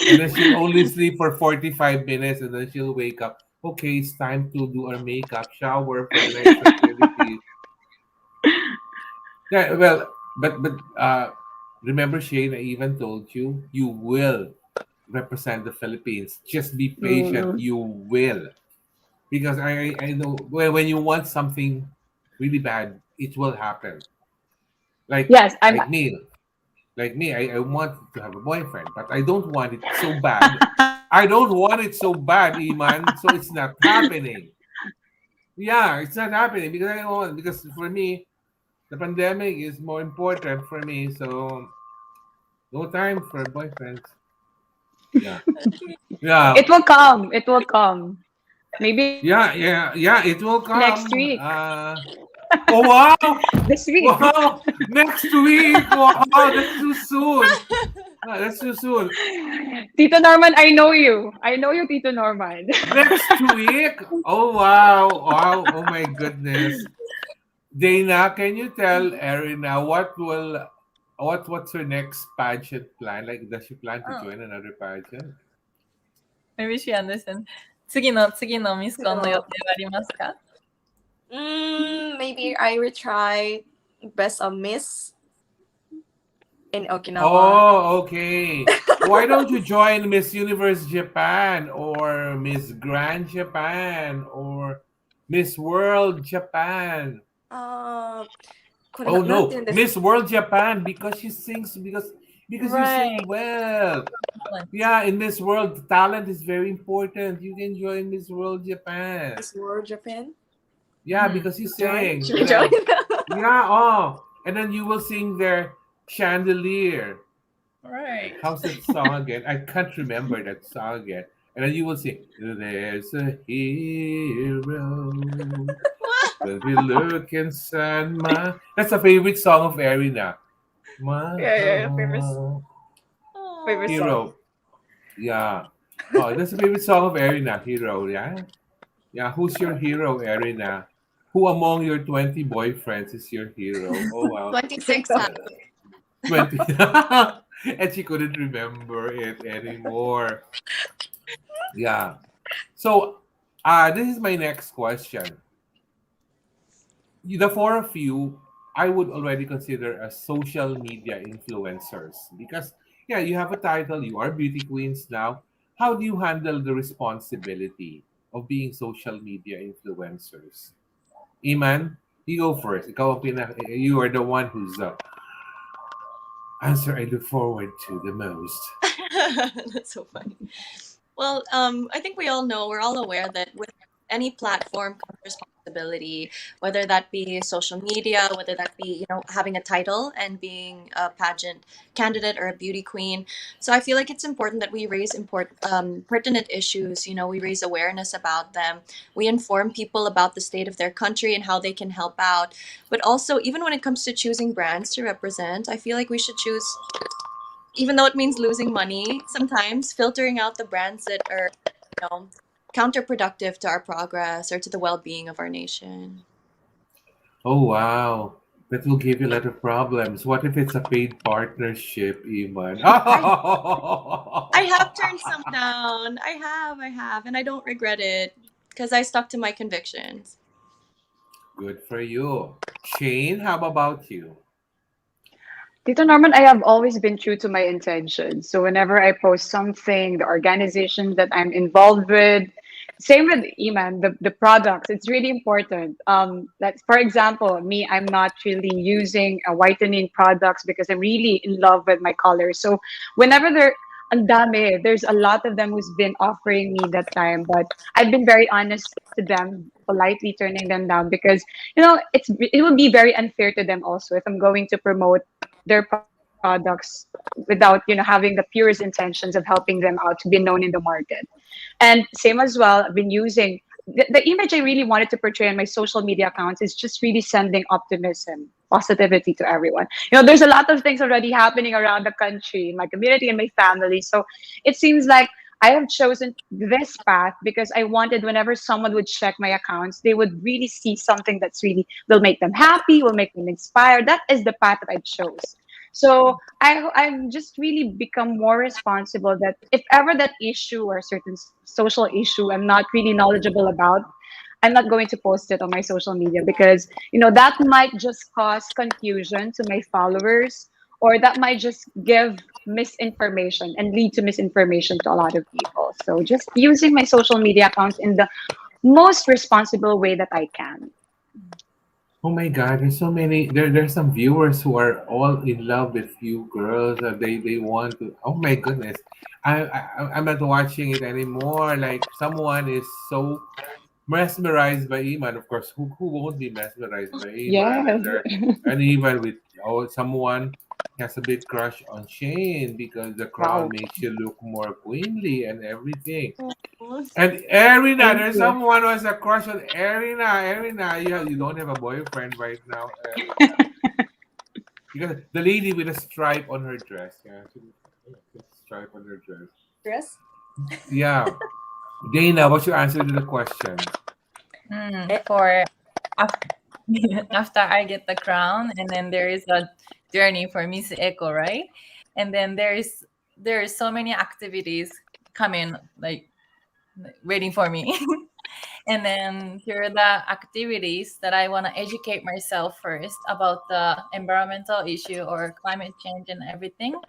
[SPEAKER 1] And then she'll only sleep for 45 minutes and then she'll wake up. Okay, it's time to do our makeup, shower for the next activity. Yeah, well, but remember, Shane, I even told you, you will represent the Philippines. Just be patient.
[SPEAKER 5] Mm.
[SPEAKER 1] You will. Because I know when you want something really bad, it will happen. Like
[SPEAKER 5] Yes, I'm.
[SPEAKER 1] like me, I want to have a boyfriend, but I don't want it so bad. I don't want it so bad, Iman. So it's not happening. Yeah, it's not happening because I don't want. Because for me, the pandemic is more important for me. So no time for boyfriends. Yeah. Yeah.
[SPEAKER 5] It will come. It will come. Maybe next
[SPEAKER 1] Yeah,
[SPEAKER 5] week.
[SPEAKER 1] yeah, yeah, it will come. Oh wow!
[SPEAKER 5] This week.
[SPEAKER 1] Wow! Next week! Wow, that's too soon. That's too soon.
[SPEAKER 5] Tito Norman, I know you. I know you, Tito Norman.
[SPEAKER 1] Next week? Oh wow! Wow! Oh my goodness. Daina, can you tell Erina what's her next pageant plan? Like, does she plan to
[SPEAKER 3] Oh,
[SPEAKER 1] join another pageant?
[SPEAKER 3] maybe she understands. 次のミスコンの予定はありますか？
[SPEAKER 4] Maybe I will try Best of Miss in Okinawa.
[SPEAKER 1] Oh, okay. Why don't you join Miss Universe Japan or Miss Grand Japan or Miss World Japan?
[SPEAKER 4] これ
[SPEAKER 1] Oh
[SPEAKER 4] なんて言
[SPEAKER 1] no,
[SPEAKER 4] うんです
[SPEAKER 1] Miss World Japan because she sings because you
[SPEAKER 3] Right.
[SPEAKER 1] sing well. Yeah, in Miss World, talent is very important. You can join Miss World Japan.
[SPEAKER 4] Miss World Japan.
[SPEAKER 1] Yeah, because you
[SPEAKER 4] Join?
[SPEAKER 1] sing.
[SPEAKER 4] Should we join?
[SPEAKER 1] Yeah, oh, and then you will sing their Chandelier.
[SPEAKER 3] Right.
[SPEAKER 1] How's that song again? I can't remember that song again. And then you will sing, "There's a hero when we look inside my." That's a favorite song of Erina. My
[SPEAKER 4] Yeah, favorite
[SPEAKER 3] Oh.
[SPEAKER 4] song.
[SPEAKER 1] hero. Yeah. Oh, that's a favorite song of Erina. Hero. Yeah. Yeah. Who's your hero, Erina? Who among your 20 boyfriends is your hero? Oh wow.
[SPEAKER 2] 26.
[SPEAKER 1] 20. And she couldn't remember it anymore. Yeah. So, this is my next question. The four of you, I would already consider as social media influencers because, yeah, you have a title, you are beauty queens now. How do you handle the responsibility of being social media influencers? Iman, you go first. You are the one who's answer I look forward to the most.
[SPEAKER 2] That's so funny. Well, I think we all know, we're all aware that with any platform comes responsibility, whether that be social media, whether that be, having a title and being a pageant candidate or a beauty queen. So I feel like it's important that we raise pertinent issues, we raise awareness about them. We inform people about the state of their country and how they can help out. But also, even when it comes to choosing brands to represent, I feel like we should choose, even though it means losing money sometimes, filtering out the brands that are, you know, counterproductive to our progress or to the well-being of our nation.
[SPEAKER 1] Oh wow. That will give you a lot of problems. What if it's a paid partnership, Iman?
[SPEAKER 2] I have turned some down. I have, and I don't regret it because I stuck to my convictions.
[SPEAKER 1] Good for you. Shane, how about you?
[SPEAKER 5] Tito Norman, I have always been true to my intentions. So whenever I post something, the organization that I'm involved with, same with Iman, the products, it's really important. That for example, me, I'm not really using whitening products because I'm really in love with my color. So whenever ang dami, there's a lot of them who's been offering me that time, but I've been very honest to them, politely turning them down because it would be very unfair to them also if I'm going to promote their products without having the purest intentions of helping them out to be known in the market. And same as well, I've been using the image I really wanted to portray on my social media accounts is just really sending optimism, positivity to everyone. There's a lot of things already happening around the country, in my community and my family. So it seems like I have chosen this path because I wanted whenever someone would check my accounts, they would really see something that's really will make them happy, will make them inspired. That is the path that I chose. So I've just really become more responsible that if ever that issue or a certain social issue I'm not really knowledgeable about, I'm not going to post it on my social media because that might just cause confusion to my followers or that might just give misinformation and lead to misinformation to a lot of people. So just using my social media accounts in the most responsible way that I can.
[SPEAKER 1] Oh my God, there's so many. There's some viewers who are all in love with you girls. They want to. Oh my goodness, I'm not watching it anymore. Like someone is so mesmerized by Iman. Of course, who won't be mesmerized by Iman?
[SPEAKER 5] Yes.
[SPEAKER 1] And even with someone has a big crush on Shane because the crown
[SPEAKER 5] Wow.
[SPEAKER 1] makes you look more queenly and everything.
[SPEAKER 2] Oh,
[SPEAKER 1] And Erina,
[SPEAKER 5] Thank
[SPEAKER 1] there's
[SPEAKER 5] you.
[SPEAKER 1] someone who has a crush on Erina. Erina, you don't have a boyfriend right now, Erina. Because the lady with a stripe on her dress. Yeah, stripe on her dress.
[SPEAKER 2] dress.
[SPEAKER 1] Yeah. Dana, what's your answer to the question?
[SPEAKER 3] For after I get the crown, and then there is a journey for Miss Echo, right? And then there is so many activities coming, like waiting for me. And then here are the activities that I want to educate myself first about the environmental issue or climate change and everything.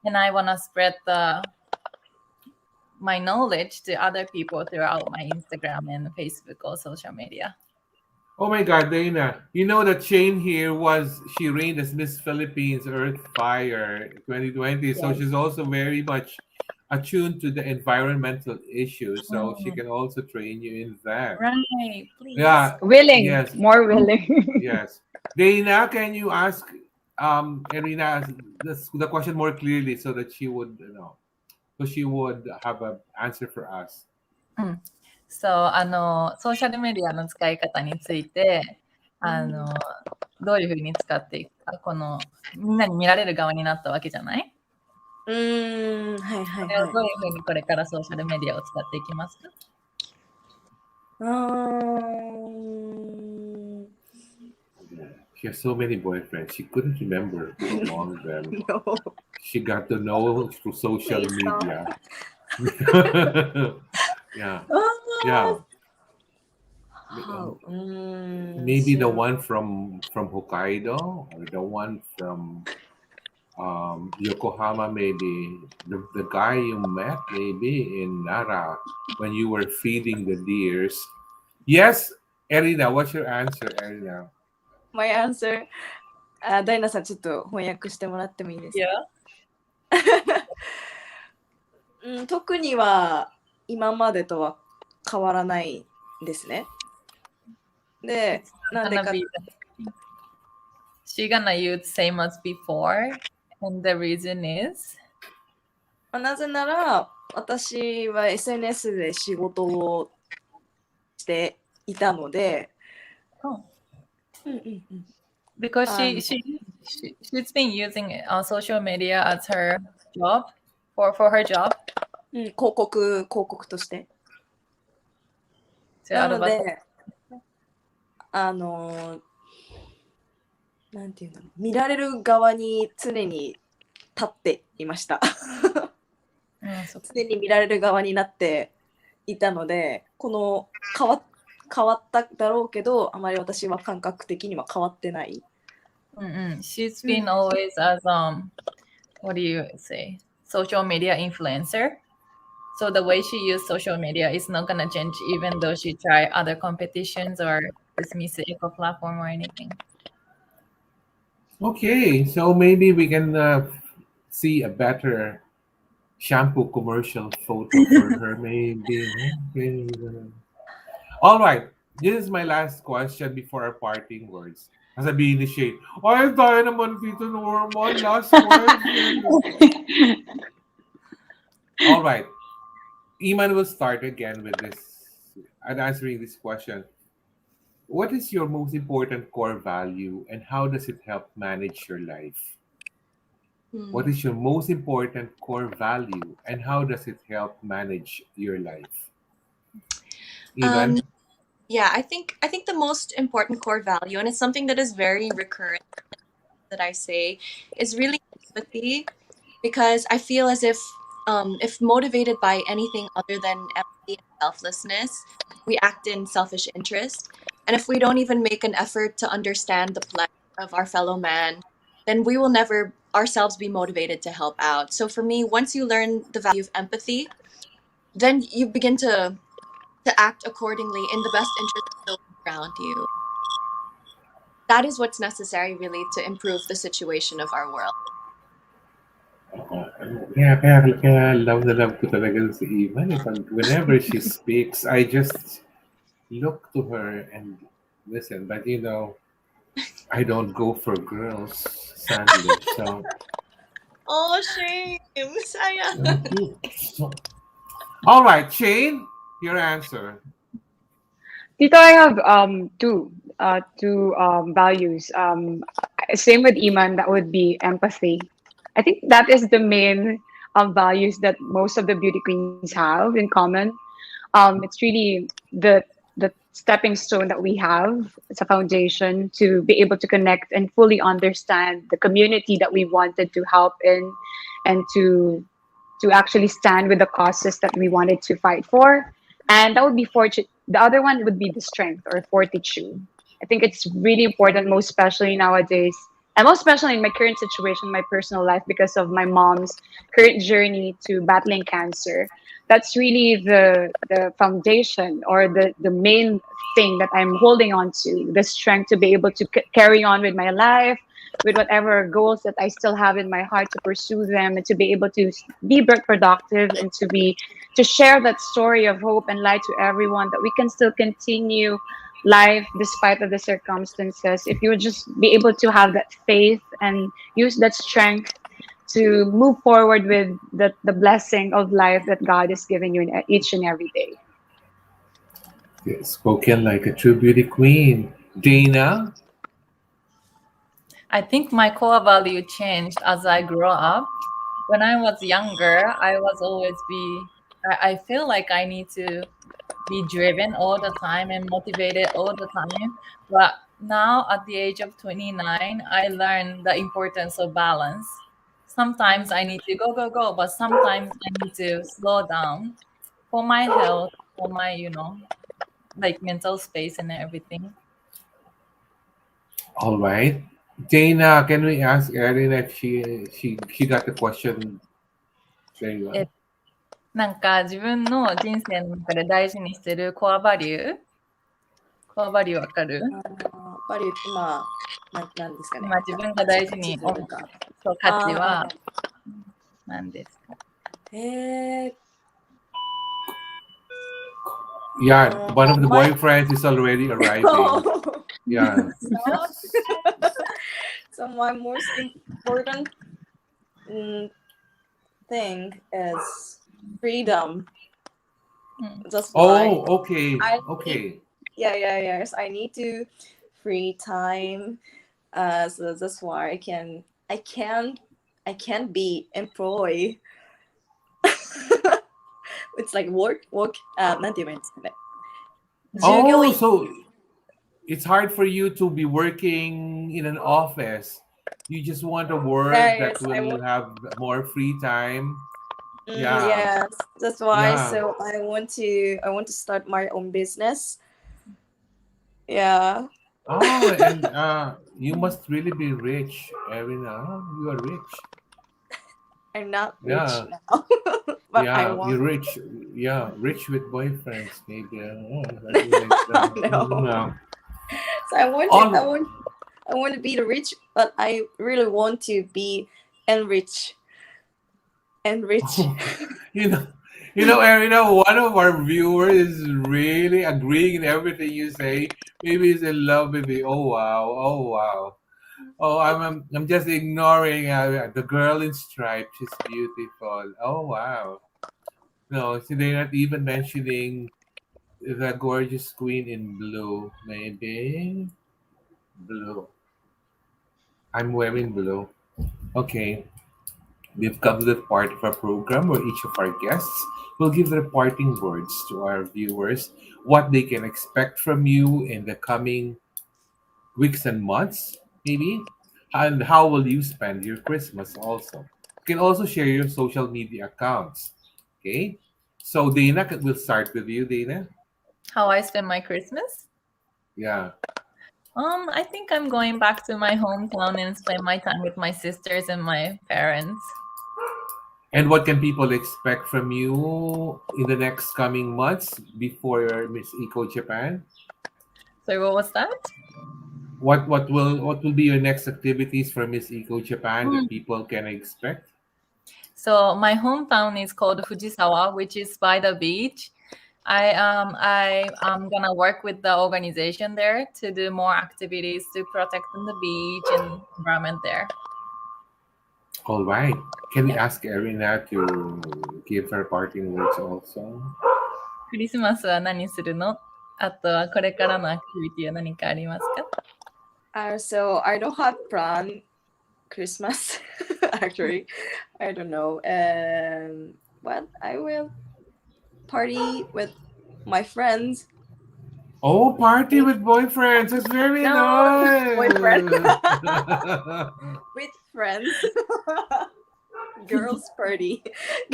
[SPEAKER 3] And I want to spread my knowledge to other people throughout my Instagram and Facebook or social media.
[SPEAKER 1] Oh my God, Dana. You know that Shane here she reigned as Miss Philippines Earth Fire 2020. So
[SPEAKER 2] Yes.
[SPEAKER 1] she's also very much attuned to the environmental issues. So she
[SPEAKER 3] Mm,
[SPEAKER 1] can also train you in that.
[SPEAKER 3] right, please.
[SPEAKER 1] Yeah,
[SPEAKER 5] Willing,
[SPEAKER 1] yes,
[SPEAKER 5] more willing.
[SPEAKER 1] yes. Dana, can you ask Erina the question more clearly so that she would so she would have an answer for us?
[SPEAKER 3] うん。そう、ソーシャルメディアの使い方について、どういうふうに使っていくか、みんなに見られる側になったわけじゃない？
[SPEAKER 4] はいはい
[SPEAKER 3] それを
[SPEAKER 4] はい。
[SPEAKER 3] どういうふうにこれからソーシャルメディアを使っていきますか？She
[SPEAKER 1] has so many boyfriends. She couldn't remember among them.
[SPEAKER 4] No.
[SPEAKER 1] She got to know through social
[SPEAKER 4] Please stop.
[SPEAKER 1] media. Yeah,
[SPEAKER 4] あ
[SPEAKER 1] yeah.
[SPEAKER 4] ー
[SPEAKER 1] Maybe the one from Hokkaido or the one from Yokohama, maybe the guy you met maybe in Nara when you were feeding the deers. Yes, Erina, what's your answer, Erina?
[SPEAKER 4] My answer. ダイナさん、ちょっと翻訳してもらってもいいですか？ 特には今までとは変わらないですね。で、なんでか、
[SPEAKER 3] She's gonna use same as before, and the reason is
[SPEAKER 4] なぜなら私は SNS で仕事をしていたので、
[SPEAKER 3] because she's been using social media as her job for her job.
[SPEAKER 4] 広告として。
[SPEAKER 3] to
[SPEAKER 4] なの
[SPEAKER 3] advertise.
[SPEAKER 4] で、なんていうの、見られる側に常に立っていました。常に見られる側になっていたので、この変わっただろうけど、あまり私は感覚的には変わってない。
[SPEAKER 3] She's been always as what do you say, social media influencer. So the way she uses social media is not gonna change even though she try other competitions or this Miss Eco platform or anything.
[SPEAKER 1] Okay, so maybe we can see a better shampoo commercial photo for her, maybe. All right, this is my last question before our parting words. Sasabihin ni Shane, ay, tayo naman dito normal, last question. All right, Iman will start again with this and answering this question. What is your most important core value and how does it help manage your life? What is your most important core value and how does it help manage your life? Iman?
[SPEAKER 2] Yeah, I think the most important core value, and it's something that is very recurrent that I say, is really empathy, because I feel as if motivated by anything other than empathy and selflessness, we act in selfish interest. And if we don't even make an effort to understand the plight of our fellow man, then we will never ourselves be motivated to help out. So for me, once you learn the value of empathy, then you begin to act accordingly in the best interest of those around you. That is what's necessary, really, to improve the situation of our world.
[SPEAKER 1] Kaya love na love ko talaga si Iman. Whenever she speaks, I just look to her and listen. But I don't go for girls, sadly. So,
[SPEAKER 2] Oh, shame. Sayang.
[SPEAKER 1] so all right, Shane, your answer.
[SPEAKER 5] Tito, I have two values. Same with Iman, that would be empathy. I think that is the main values that most of the beauty queens have in common. It's really the stepping stone that we have. It's a foundation to be able to connect and fully understand the community that we wanted to help in, and to actually stand with the causes that we wanted to fight for. And that would be fortune. The other one would be the strength or fortitude. I think it's really important, most especially nowadays, and most especially in my current situation, my personal life, because of my mom's current journey to battling cancer. That's really the foundation, or the main thing that I'm holding on to, the strength to be able to carry on with my life, with whatever goals that I still have in my heart, to pursue them, and to be able to be productive, and to share that story of hope and light to everyone, that we can still continue life despite of the circumstances, if you would just be able to have that faith and use that strength to move forward with the blessing of life that God is giving you in each and every day.
[SPEAKER 1] Yeah, spoken like a true beauty queen. Dana?
[SPEAKER 3] I think my core value changed as I grew up. When I was younger, I was always I feel like I need to be driven all the time and motivated all the time. But now at the age of 29, I learned the importance of balance. Sometimes I need to go, go, go, but sometimes I need to slow down for my health, for my, like mental space and everything.
[SPEAKER 1] All right. Dana, can we ask Erina if she got the question very well?
[SPEAKER 3] なんか自分の人生の中で大事にしてるコアバリューわかる？
[SPEAKER 4] バリュー、なんですかね。
[SPEAKER 3] 今自分が大事に思うそう価値は何ですか？Yeah,
[SPEAKER 1] one of the boyfriends is already arriving. Yeah.
[SPEAKER 4] So my most important thing is freedom. That's why
[SPEAKER 1] Oh, okay.
[SPEAKER 4] I
[SPEAKER 1] Okay.
[SPEAKER 4] yes, I need to free time. So that's why I can't be employed. It's like work なんて言えばいいんですかね。従業
[SPEAKER 1] Oh,
[SPEAKER 4] 員
[SPEAKER 1] so it's hard for you to be working in an office. You just want a work that
[SPEAKER 4] Yes, I
[SPEAKER 1] will
[SPEAKER 4] want.
[SPEAKER 1] have more free time. Yeah.
[SPEAKER 4] Yes, that's why.
[SPEAKER 1] Yeah.
[SPEAKER 4] So I want to start my own business. Yeah,
[SPEAKER 1] Oh, and you must really be rich, Erina. You are rich.
[SPEAKER 4] I'm not rich
[SPEAKER 1] Yeah.
[SPEAKER 4] now, but I
[SPEAKER 1] Yeah,
[SPEAKER 4] want.
[SPEAKER 1] you're rich. Yeah, rich with boyfriends, maybe. Oh, something like that.
[SPEAKER 4] No.
[SPEAKER 1] Yeah.
[SPEAKER 4] So I want to. I
[SPEAKER 1] All,
[SPEAKER 4] want. I want to be the rich, but I really want to be enrich. Enrich.
[SPEAKER 1] you know, Erina, one of our viewers is really agreeing in everything you say. Maybe he's in love with you. Oh wow! Oh wow! Oh, I'm just ignoring the girl in stripes. She's beautiful. Oh wow! No, see, they're not even mentioning the gorgeous queen in blue. Maybe blue. I'm wearing blue. Okay, we've come to the part of our program where each of our guests will give their parting words to our viewers, what they can expect from you in the coming weeks and months, maybe, and how will you spend your Christmas also. You can also share your social media accounts. Okay, so Dana, we'll start with you, Dana.
[SPEAKER 3] How I spend my Christmas?
[SPEAKER 1] Yeah.
[SPEAKER 3] I think I'm going back to my hometown and spend my time with my sisters and my parents.
[SPEAKER 1] And what can people expect from you in the next coming months before Miss Eco Japan?
[SPEAKER 3] So what was that?
[SPEAKER 1] What will be your next activities for Miss Eco Japan
[SPEAKER 3] Hmm.
[SPEAKER 1] that people can expect?
[SPEAKER 3] So my hometown is called Fujisawa, which is by the beach. I am gonna work with the organization there to do more activities to protect the beach and environment there.
[SPEAKER 1] All right. Can we
[SPEAKER 3] Yeah.
[SPEAKER 1] ask Erina to give her parting words also?
[SPEAKER 3] クリスマスは何するの？あとはこれからのアクティビティは何かありますか？
[SPEAKER 4] So I don't have plan Christmas actually. I don't know. But I will party with my friends.
[SPEAKER 1] Oh, party with boyfriends. That's very
[SPEAKER 4] No, boyfriend.
[SPEAKER 1] nice.
[SPEAKER 4] With friends. Girls party.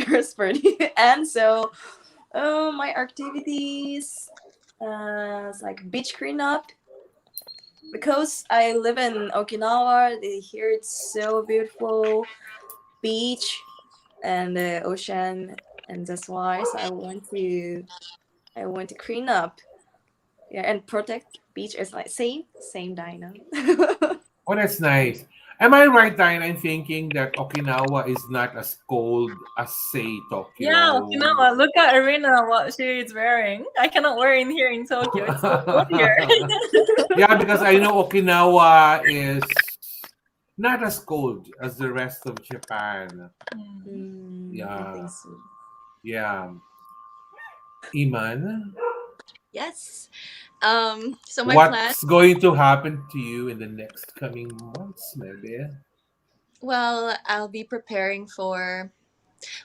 [SPEAKER 4] Girls party. And so my activities is like beach cleanup because I live in Okinawa. Here it's so beautiful beach and the ocean, and that's why so I want to clean up, yeah, and protect beach is like same Daina.
[SPEAKER 1] Oh, that's nice. Am I right, Daina, in thinking that Okinawa is not as cold as, say,
[SPEAKER 3] Yeah,
[SPEAKER 1] Tokyo?
[SPEAKER 3] Okinawa. Look at Erina, what she is wearing. I cannot wear in here in Tokyo. It's so cold here.
[SPEAKER 1] Yeah, because I know Okinawa is not as cold as the rest of Japan.
[SPEAKER 3] Hmm.
[SPEAKER 4] I
[SPEAKER 1] Yeah,
[SPEAKER 4] think so.
[SPEAKER 1] yeah. Iman,
[SPEAKER 2] Yes. So my plan,
[SPEAKER 1] what's going to happen to you in the next coming months, maybe?
[SPEAKER 2] well, I'll be preparing for,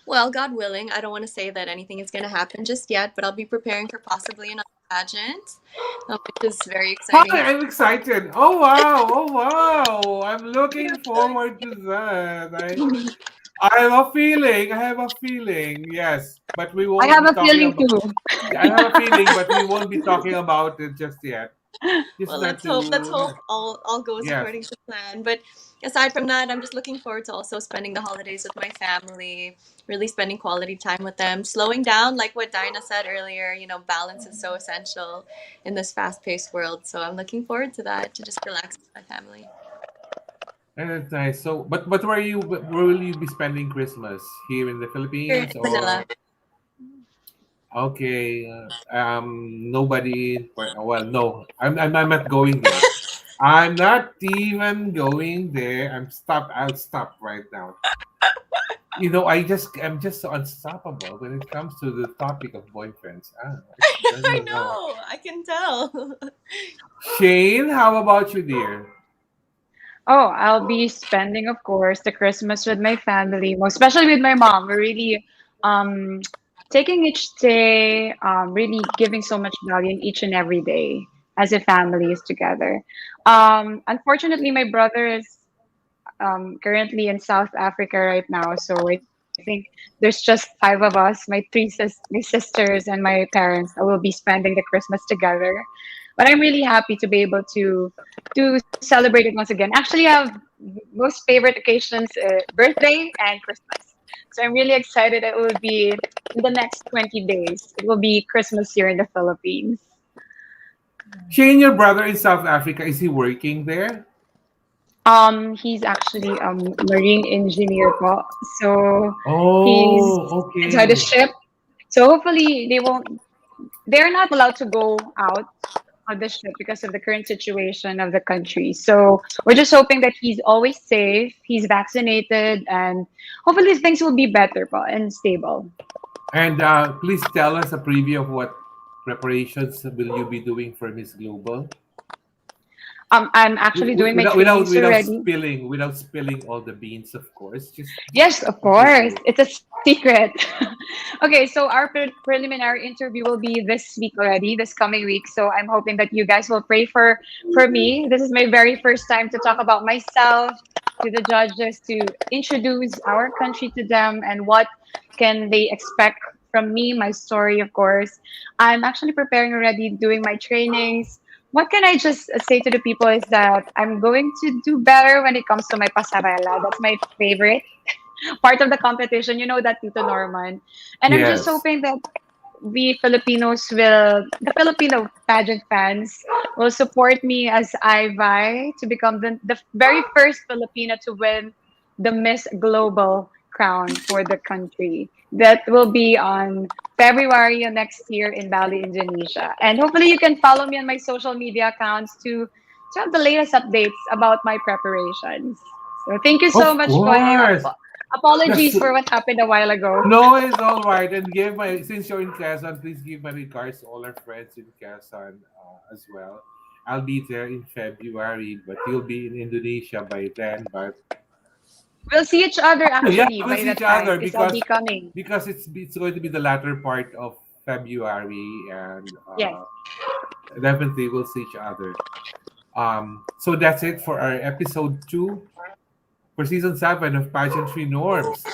[SPEAKER 2] well, God willing, I don't want to say that anything is going to happen just yet, but I'll be preparing for possibly another pageant, which is very exciting.
[SPEAKER 1] Hi, I'm excited. Oh wow, oh wow. I'm looking forward to that. I have a feeling. I have a feeling. Yes, but we
[SPEAKER 5] I
[SPEAKER 1] won't
[SPEAKER 5] have
[SPEAKER 1] be
[SPEAKER 5] a
[SPEAKER 1] talking
[SPEAKER 5] feeling
[SPEAKER 1] about.
[SPEAKER 5] too.
[SPEAKER 1] I have a feeling, but we won't be talking about it just yet. Just
[SPEAKER 2] Well,
[SPEAKER 1] not
[SPEAKER 2] let's
[SPEAKER 1] to.
[SPEAKER 2] hope all goes
[SPEAKER 1] Yes.
[SPEAKER 2] according to plan. But aside from that, I'm just looking forward to also spending the holidays with my family, really spending quality time with them, slowing down, like what Dinah said earlier. Balance is so essential in this fast-paced world. So I'm looking forward to that, to just relax with my family.
[SPEAKER 1] And that's nice. So, but where will you be spending Christmas? Here in the
[SPEAKER 2] Here in
[SPEAKER 1] Philippines
[SPEAKER 2] Manila.
[SPEAKER 1] or okay? Nobody. Well, no. I'm not going there. I'm not even going there. I'll stop right now. I'm just so unstoppable when it comes to the topic of boyfriends. I
[SPEAKER 2] I
[SPEAKER 1] don't know.
[SPEAKER 2] know, I can tell.
[SPEAKER 1] Shane, how about you, dear?
[SPEAKER 5] Oh, I'll be spending, of course, the Christmas with my family, most especially with my mom. We're really um, taking each day, really giving so much value in each and every day as a family is together. Unfortunately, my brother is currently in South Africa right now, so I think there's just five of us, my sisters and my parents. I will be spending the Christmas together. But I'm really happy to be able to celebrate it once again. Actually, I have most favorite occasions: birthday and Christmas. So I'm really excited. It will be in the next 20 days. It will be Christmas here in the Philippines.
[SPEAKER 1] Shane, your brother in South Africa, is he working there?
[SPEAKER 5] He's actually marine engineer po. So he's
[SPEAKER 1] Oh,
[SPEAKER 5] inside the
[SPEAKER 1] okay.
[SPEAKER 5] ship. So hopefully they're not allowed to go out on the ship because of the current situation of the country. So we're just hoping that he's always safe, he's vaccinated, and hopefully things will be better po and stable.
[SPEAKER 1] And please tell us a preview of what preparations will you be doing for Miss Global?
[SPEAKER 5] I'm actually doing my trainings already.
[SPEAKER 1] Without spilling all the beans, of course. Just
[SPEAKER 5] Yes, of
[SPEAKER 1] a
[SPEAKER 5] course.
[SPEAKER 1] preview.
[SPEAKER 5] It's a secret. Okay, so our preliminary interview will be this week already, this coming week. So I'm hoping that you guys will pray for me. This is my very first time to talk about myself to the judges, to introduce our country to them and what can they expect from me, my story, of course. I'm actually preparing already, doing my trainings. What can I just say to the people is that I'm going to do better when it comes to my pasarela. That's my favorite part of the competition. You know that, Tito Norman. And I'm just
[SPEAKER 1] Yes.
[SPEAKER 5] hoping that the Filipino pageant fans will support me as I vie to become the very first Filipino to win the Miss Global crown for the country. That will be on February of next year in Bali, Indonesia. And hopefully you can follow me on my social media accounts to have the latest updates about my preparations. So thank you so
[SPEAKER 1] Of
[SPEAKER 5] much, Koy.
[SPEAKER 1] course. That's
[SPEAKER 5] Apologies for what happened a while ago.
[SPEAKER 1] no, it's all right. And give my since you're in Quezon, please give my regards to all our friends in Quezon as well. I'll be there in February, but you'll be in Indonesia by then. But
[SPEAKER 5] We'll see each other
[SPEAKER 1] yeah,
[SPEAKER 5] actually
[SPEAKER 1] we'll
[SPEAKER 5] by
[SPEAKER 1] see
[SPEAKER 5] that
[SPEAKER 1] each
[SPEAKER 5] time
[SPEAKER 1] other
[SPEAKER 5] because I'll be coming.
[SPEAKER 1] because it's going to be the latter part of February, and
[SPEAKER 5] Yes.
[SPEAKER 1] definitely we'll see each other. So that's it for our episode 2 for season 7 of Pageantry Norms.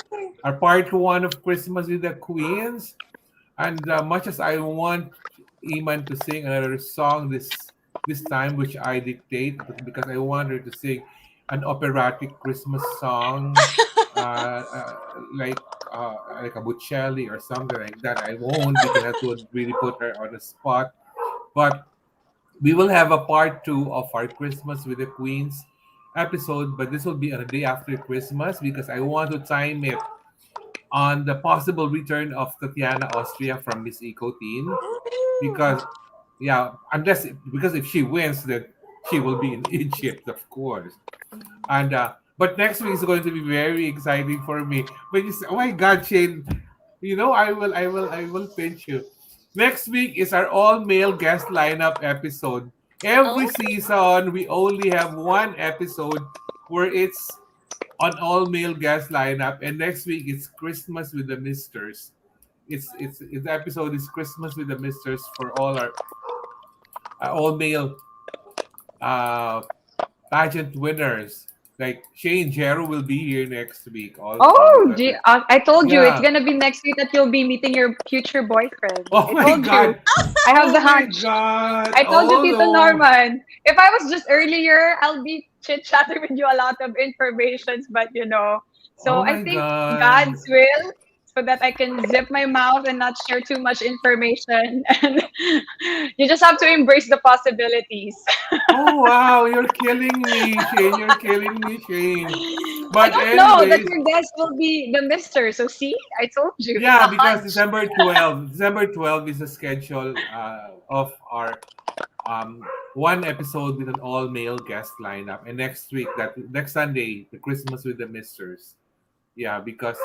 [SPEAKER 1] Our part 1 of Christmas with the Queens. And much as I want Iman to sing another song this time, which I dictate because I want her to sing an operatic Christmas song, uh, uh, like like a Bocelli or something like that. I won't because that would really put her on the spot. But we will have a part 2 of our Christmas with the Queens episode, but this will be on the day after Christmas because I want to time it on the possible return of Tatiana Austria from Miss Eco Teen. Because, yeah, unless because if she wins, then she will be in Egypt, of course. And but next week is going to be very exciting for me. When you say, "Oh my God, Shane," I will pinch you. Next week is our all-male guest lineup episode. Every
[SPEAKER 2] Oh,
[SPEAKER 1] season, we only have one episode where it's an all-male guest lineup, and next week it's Christmas with the Misters. The episode is Christmas with the Misters for all our all-male uh, pageant winners. Like Shane Jero will be here next week also
[SPEAKER 5] Oh,
[SPEAKER 1] because
[SPEAKER 5] I told you it's
[SPEAKER 1] yeah.
[SPEAKER 5] gonna be next week that you'll be meeting your future boyfriend.
[SPEAKER 1] Oh
[SPEAKER 5] I
[SPEAKER 1] my
[SPEAKER 5] told you.
[SPEAKER 1] God.
[SPEAKER 5] I have
[SPEAKER 1] Oh
[SPEAKER 5] the
[SPEAKER 1] my
[SPEAKER 5] hunch.
[SPEAKER 1] God.
[SPEAKER 5] I told you,
[SPEAKER 1] Oh
[SPEAKER 5] Tito
[SPEAKER 1] no.
[SPEAKER 5] Norman. If I was just earlier, I'll be chit chatting with you a lot of informations, but you know. So
[SPEAKER 1] Oh
[SPEAKER 5] I
[SPEAKER 1] my
[SPEAKER 5] think
[SPEAKER 1] God.
[SPEAKER 5] God's will, so that I can zip my mouth and not share too much information. And you just have to embrace the possibilities.
[SPEAKER 1] Oh wow, you're killing me, Shane. You're killing me, Shane.
[SPEAKER 5] I
[SPEAKER 1] But
[SPEAKER 5] don't know that
[SPEAKER 1] anyways,
[SPEAKER 5] your guest will be the Mister. So see, I told you, it's
[SPEAKER 1] yeah,
[SPEAKER 5] a
[SPEAKER 1] because
[SPEAKER 5] hunch.
[SPEAKER 1] December 12th is the schedule of our one episode with an all male guest lineup, and next Sunday, the Christmas with the Misters. Yeah, because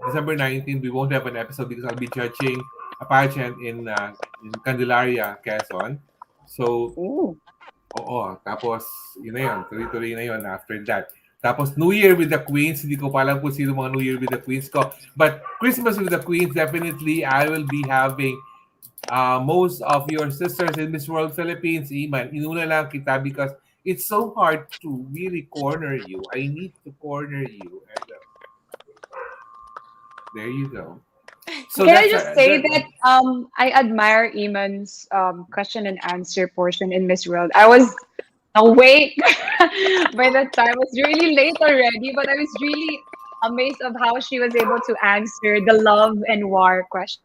[SPEAKER 1] December 19th we won't have an episode because I'll be judging a pageant in Candelaria, Quezon. So
[SPEAKER 5] Ooh.
[SPEAKER 1] oo, tapos yun na yun, tuloy-tuloy na yun after that. Tapos New Year with the Queens, hindi ko pa alam kung sino mga New Year with the Queens ko. But Christmas with the Queens, definitely I will be having most of your sisters in Miss World Philippines. Iman, inuna lang kita because it's so hard to really corner you. I need to corner you. And there you go. So
[SPEAKER 5] Can I
[SPEAKER 1] that's
[SPEAKER 5] just say that I admire Eamon's question and answer portion in Miss World. I was awake by the time. It was really late already, but I was really amazed of how she was able to answer the love and war question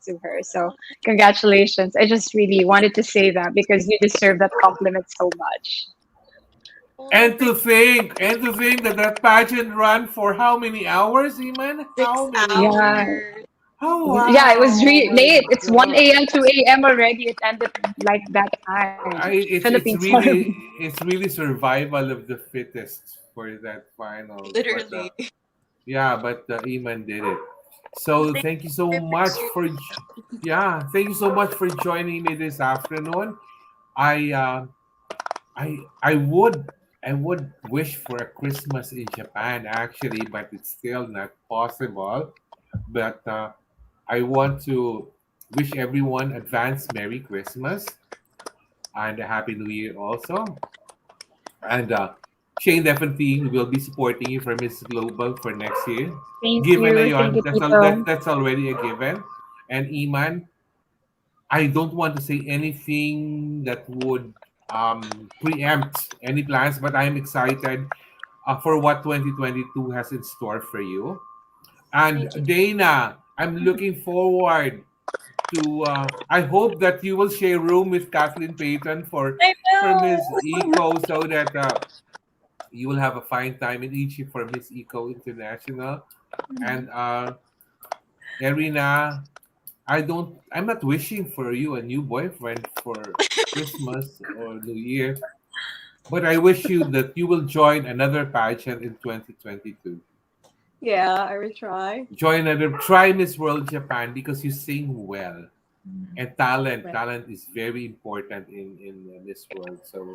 [SPEAKER 5] to her. So congratulations. I just really wanted to say that because you deserve that compliment so much.
[SPEAKER 2] oh,
[SPEAKER 1] and to think that pageant ran for how many hours, Iman?
[SPEAKER 2] six
[SPEAKER 1] How many?
[SPEAKER 5] Yeah.
[SPEAKER 2] hours.
[SPEAKER 1] Oh
[SPEAKER 5] Yeah, it
[SPEAKER 1] wow!
[SPEAKER 5] was
[SPEAKER 1] Oh my
[SPEAKER 5] late. It's 1
[SPEAKER 1] God!
[SPEAKER 5] a.m., 2 a.m. already. It ended like that time.
[SPEAKER 1] It's
[SPEAKER 5] Philippines time.
[SPEAKER 1] really survival of the fittest for that final. But
[SPEAKER 2] Literally.
[SPEAKER 1] yeah, but Iman did it. So
[SPEAKER 2] Thank
[SPEAKER 1] thank you so
[SPEAKER 2] you. I
[SPEAKER 1] much
[SPEAKER 2] appreciate
[SPEAKER 1] for yeah, thank you so much for joining me this afternoon. I uh, I would wish for a Christmas in Japan actually, but it's still not possible. But I want to wish everyone advance Merry Christmas and a Happy New Year also. And Shane definitely will be supporting you for Miss Global for next year. Given na
[SPEAKER 5] Thank
[SPEAKER 1] yon,
[SPEAKER 5] you, Tito.
[SPEAKER 1] that's already a given. And Iman, I don't want to say anything that would preempt any plans, but I'm excited for what 2022 has in store for you. And
[SPEAKER 2] Thank you.
[SPEAKER 1] Daina, I'm looking forward to. I hope that you will share room with Kathleen Payton
[SPEAKER 3] I
[SPEAKER 1] for
[SPEAKER 3] know.
[SPEAKER 1] Miss Eco, so that You will have a fine time in Egypt for Miss Eco International. And Erina, I'm not wishing for you a new boyfriend for Christmas or New Year, but I wish you that you will join another pageant in 2022.
[SPEAKER 4] Yeah, I will try.
[SPEAKER 1] Try Miss World Japan because you sing well.
[SPEAKER 3] Mm.
[SPEAKER 1] And talent,
[SPEAKER 4] Well,
[SPEAKER 1] talent is very important in Miss World. So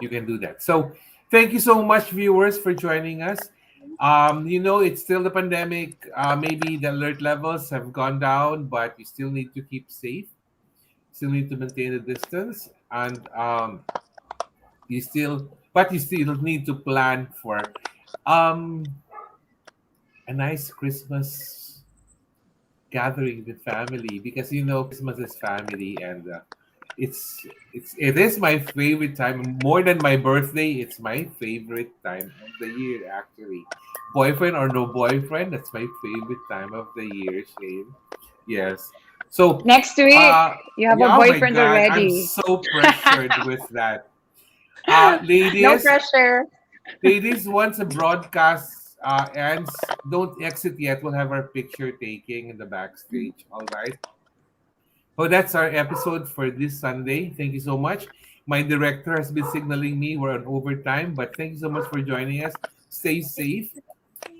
[SPEAKER 1] you can do that. So thank you so much, viewers, for joining us. It's still the pandemic. Maybe the alert levels have gone down, but you still need to keep safe. Still need to maintain the distance, and you still need to plan for um, a nice Christmas gathering with family because Christmas is family, and it is my favorite time more than my birthday. It's my favorite time of the year, actually. Boyfriend or no boyfriend, that's my favorite time of the year, Shane. Yes. So
[SPEAKER 5] Next week,
[SPEAKER 1] uh
[SPEAKER 5] you have a
[SPEAKER 1] yeah, oh my
[SPEAKER 5] boyfriend
[SPEAKER 1] god, I'm
[SPEAKER 5] already.
[SPEAKER 1] so pressured with that.
[SPEAKER 5] No
[SPEAKER 1] Ladies,
[SPEAKER 5] pressure.
[SPEAKER 1] once the broadcast ends, don't exit yet. We'll have our picture taking in the backstage. All right. So that's our episode for this Sunday. Thank you so much. My director has been signaling me we're on overtime, but thank you so much for joining us. Stay safe.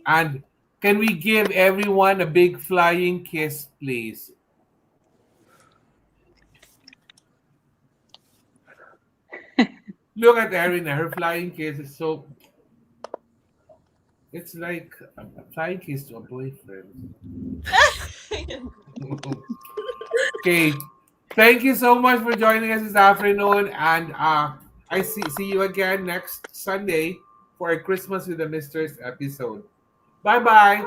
[SPEAKER 1] And can we give everyone a big flying kiss, please? Look at Erina. Her flying kiss is so. It's like a flying kiss to a boyfriend. Okay. Thank you so much for joining us this afternoon. And I see you again next Sunday for a Christmas with the Misters episode. Bye bye.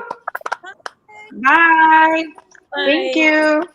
[SPEAKER 5] Bye. Thank
[SPEAKER 3] Bye.
[SPEAKER 5] you.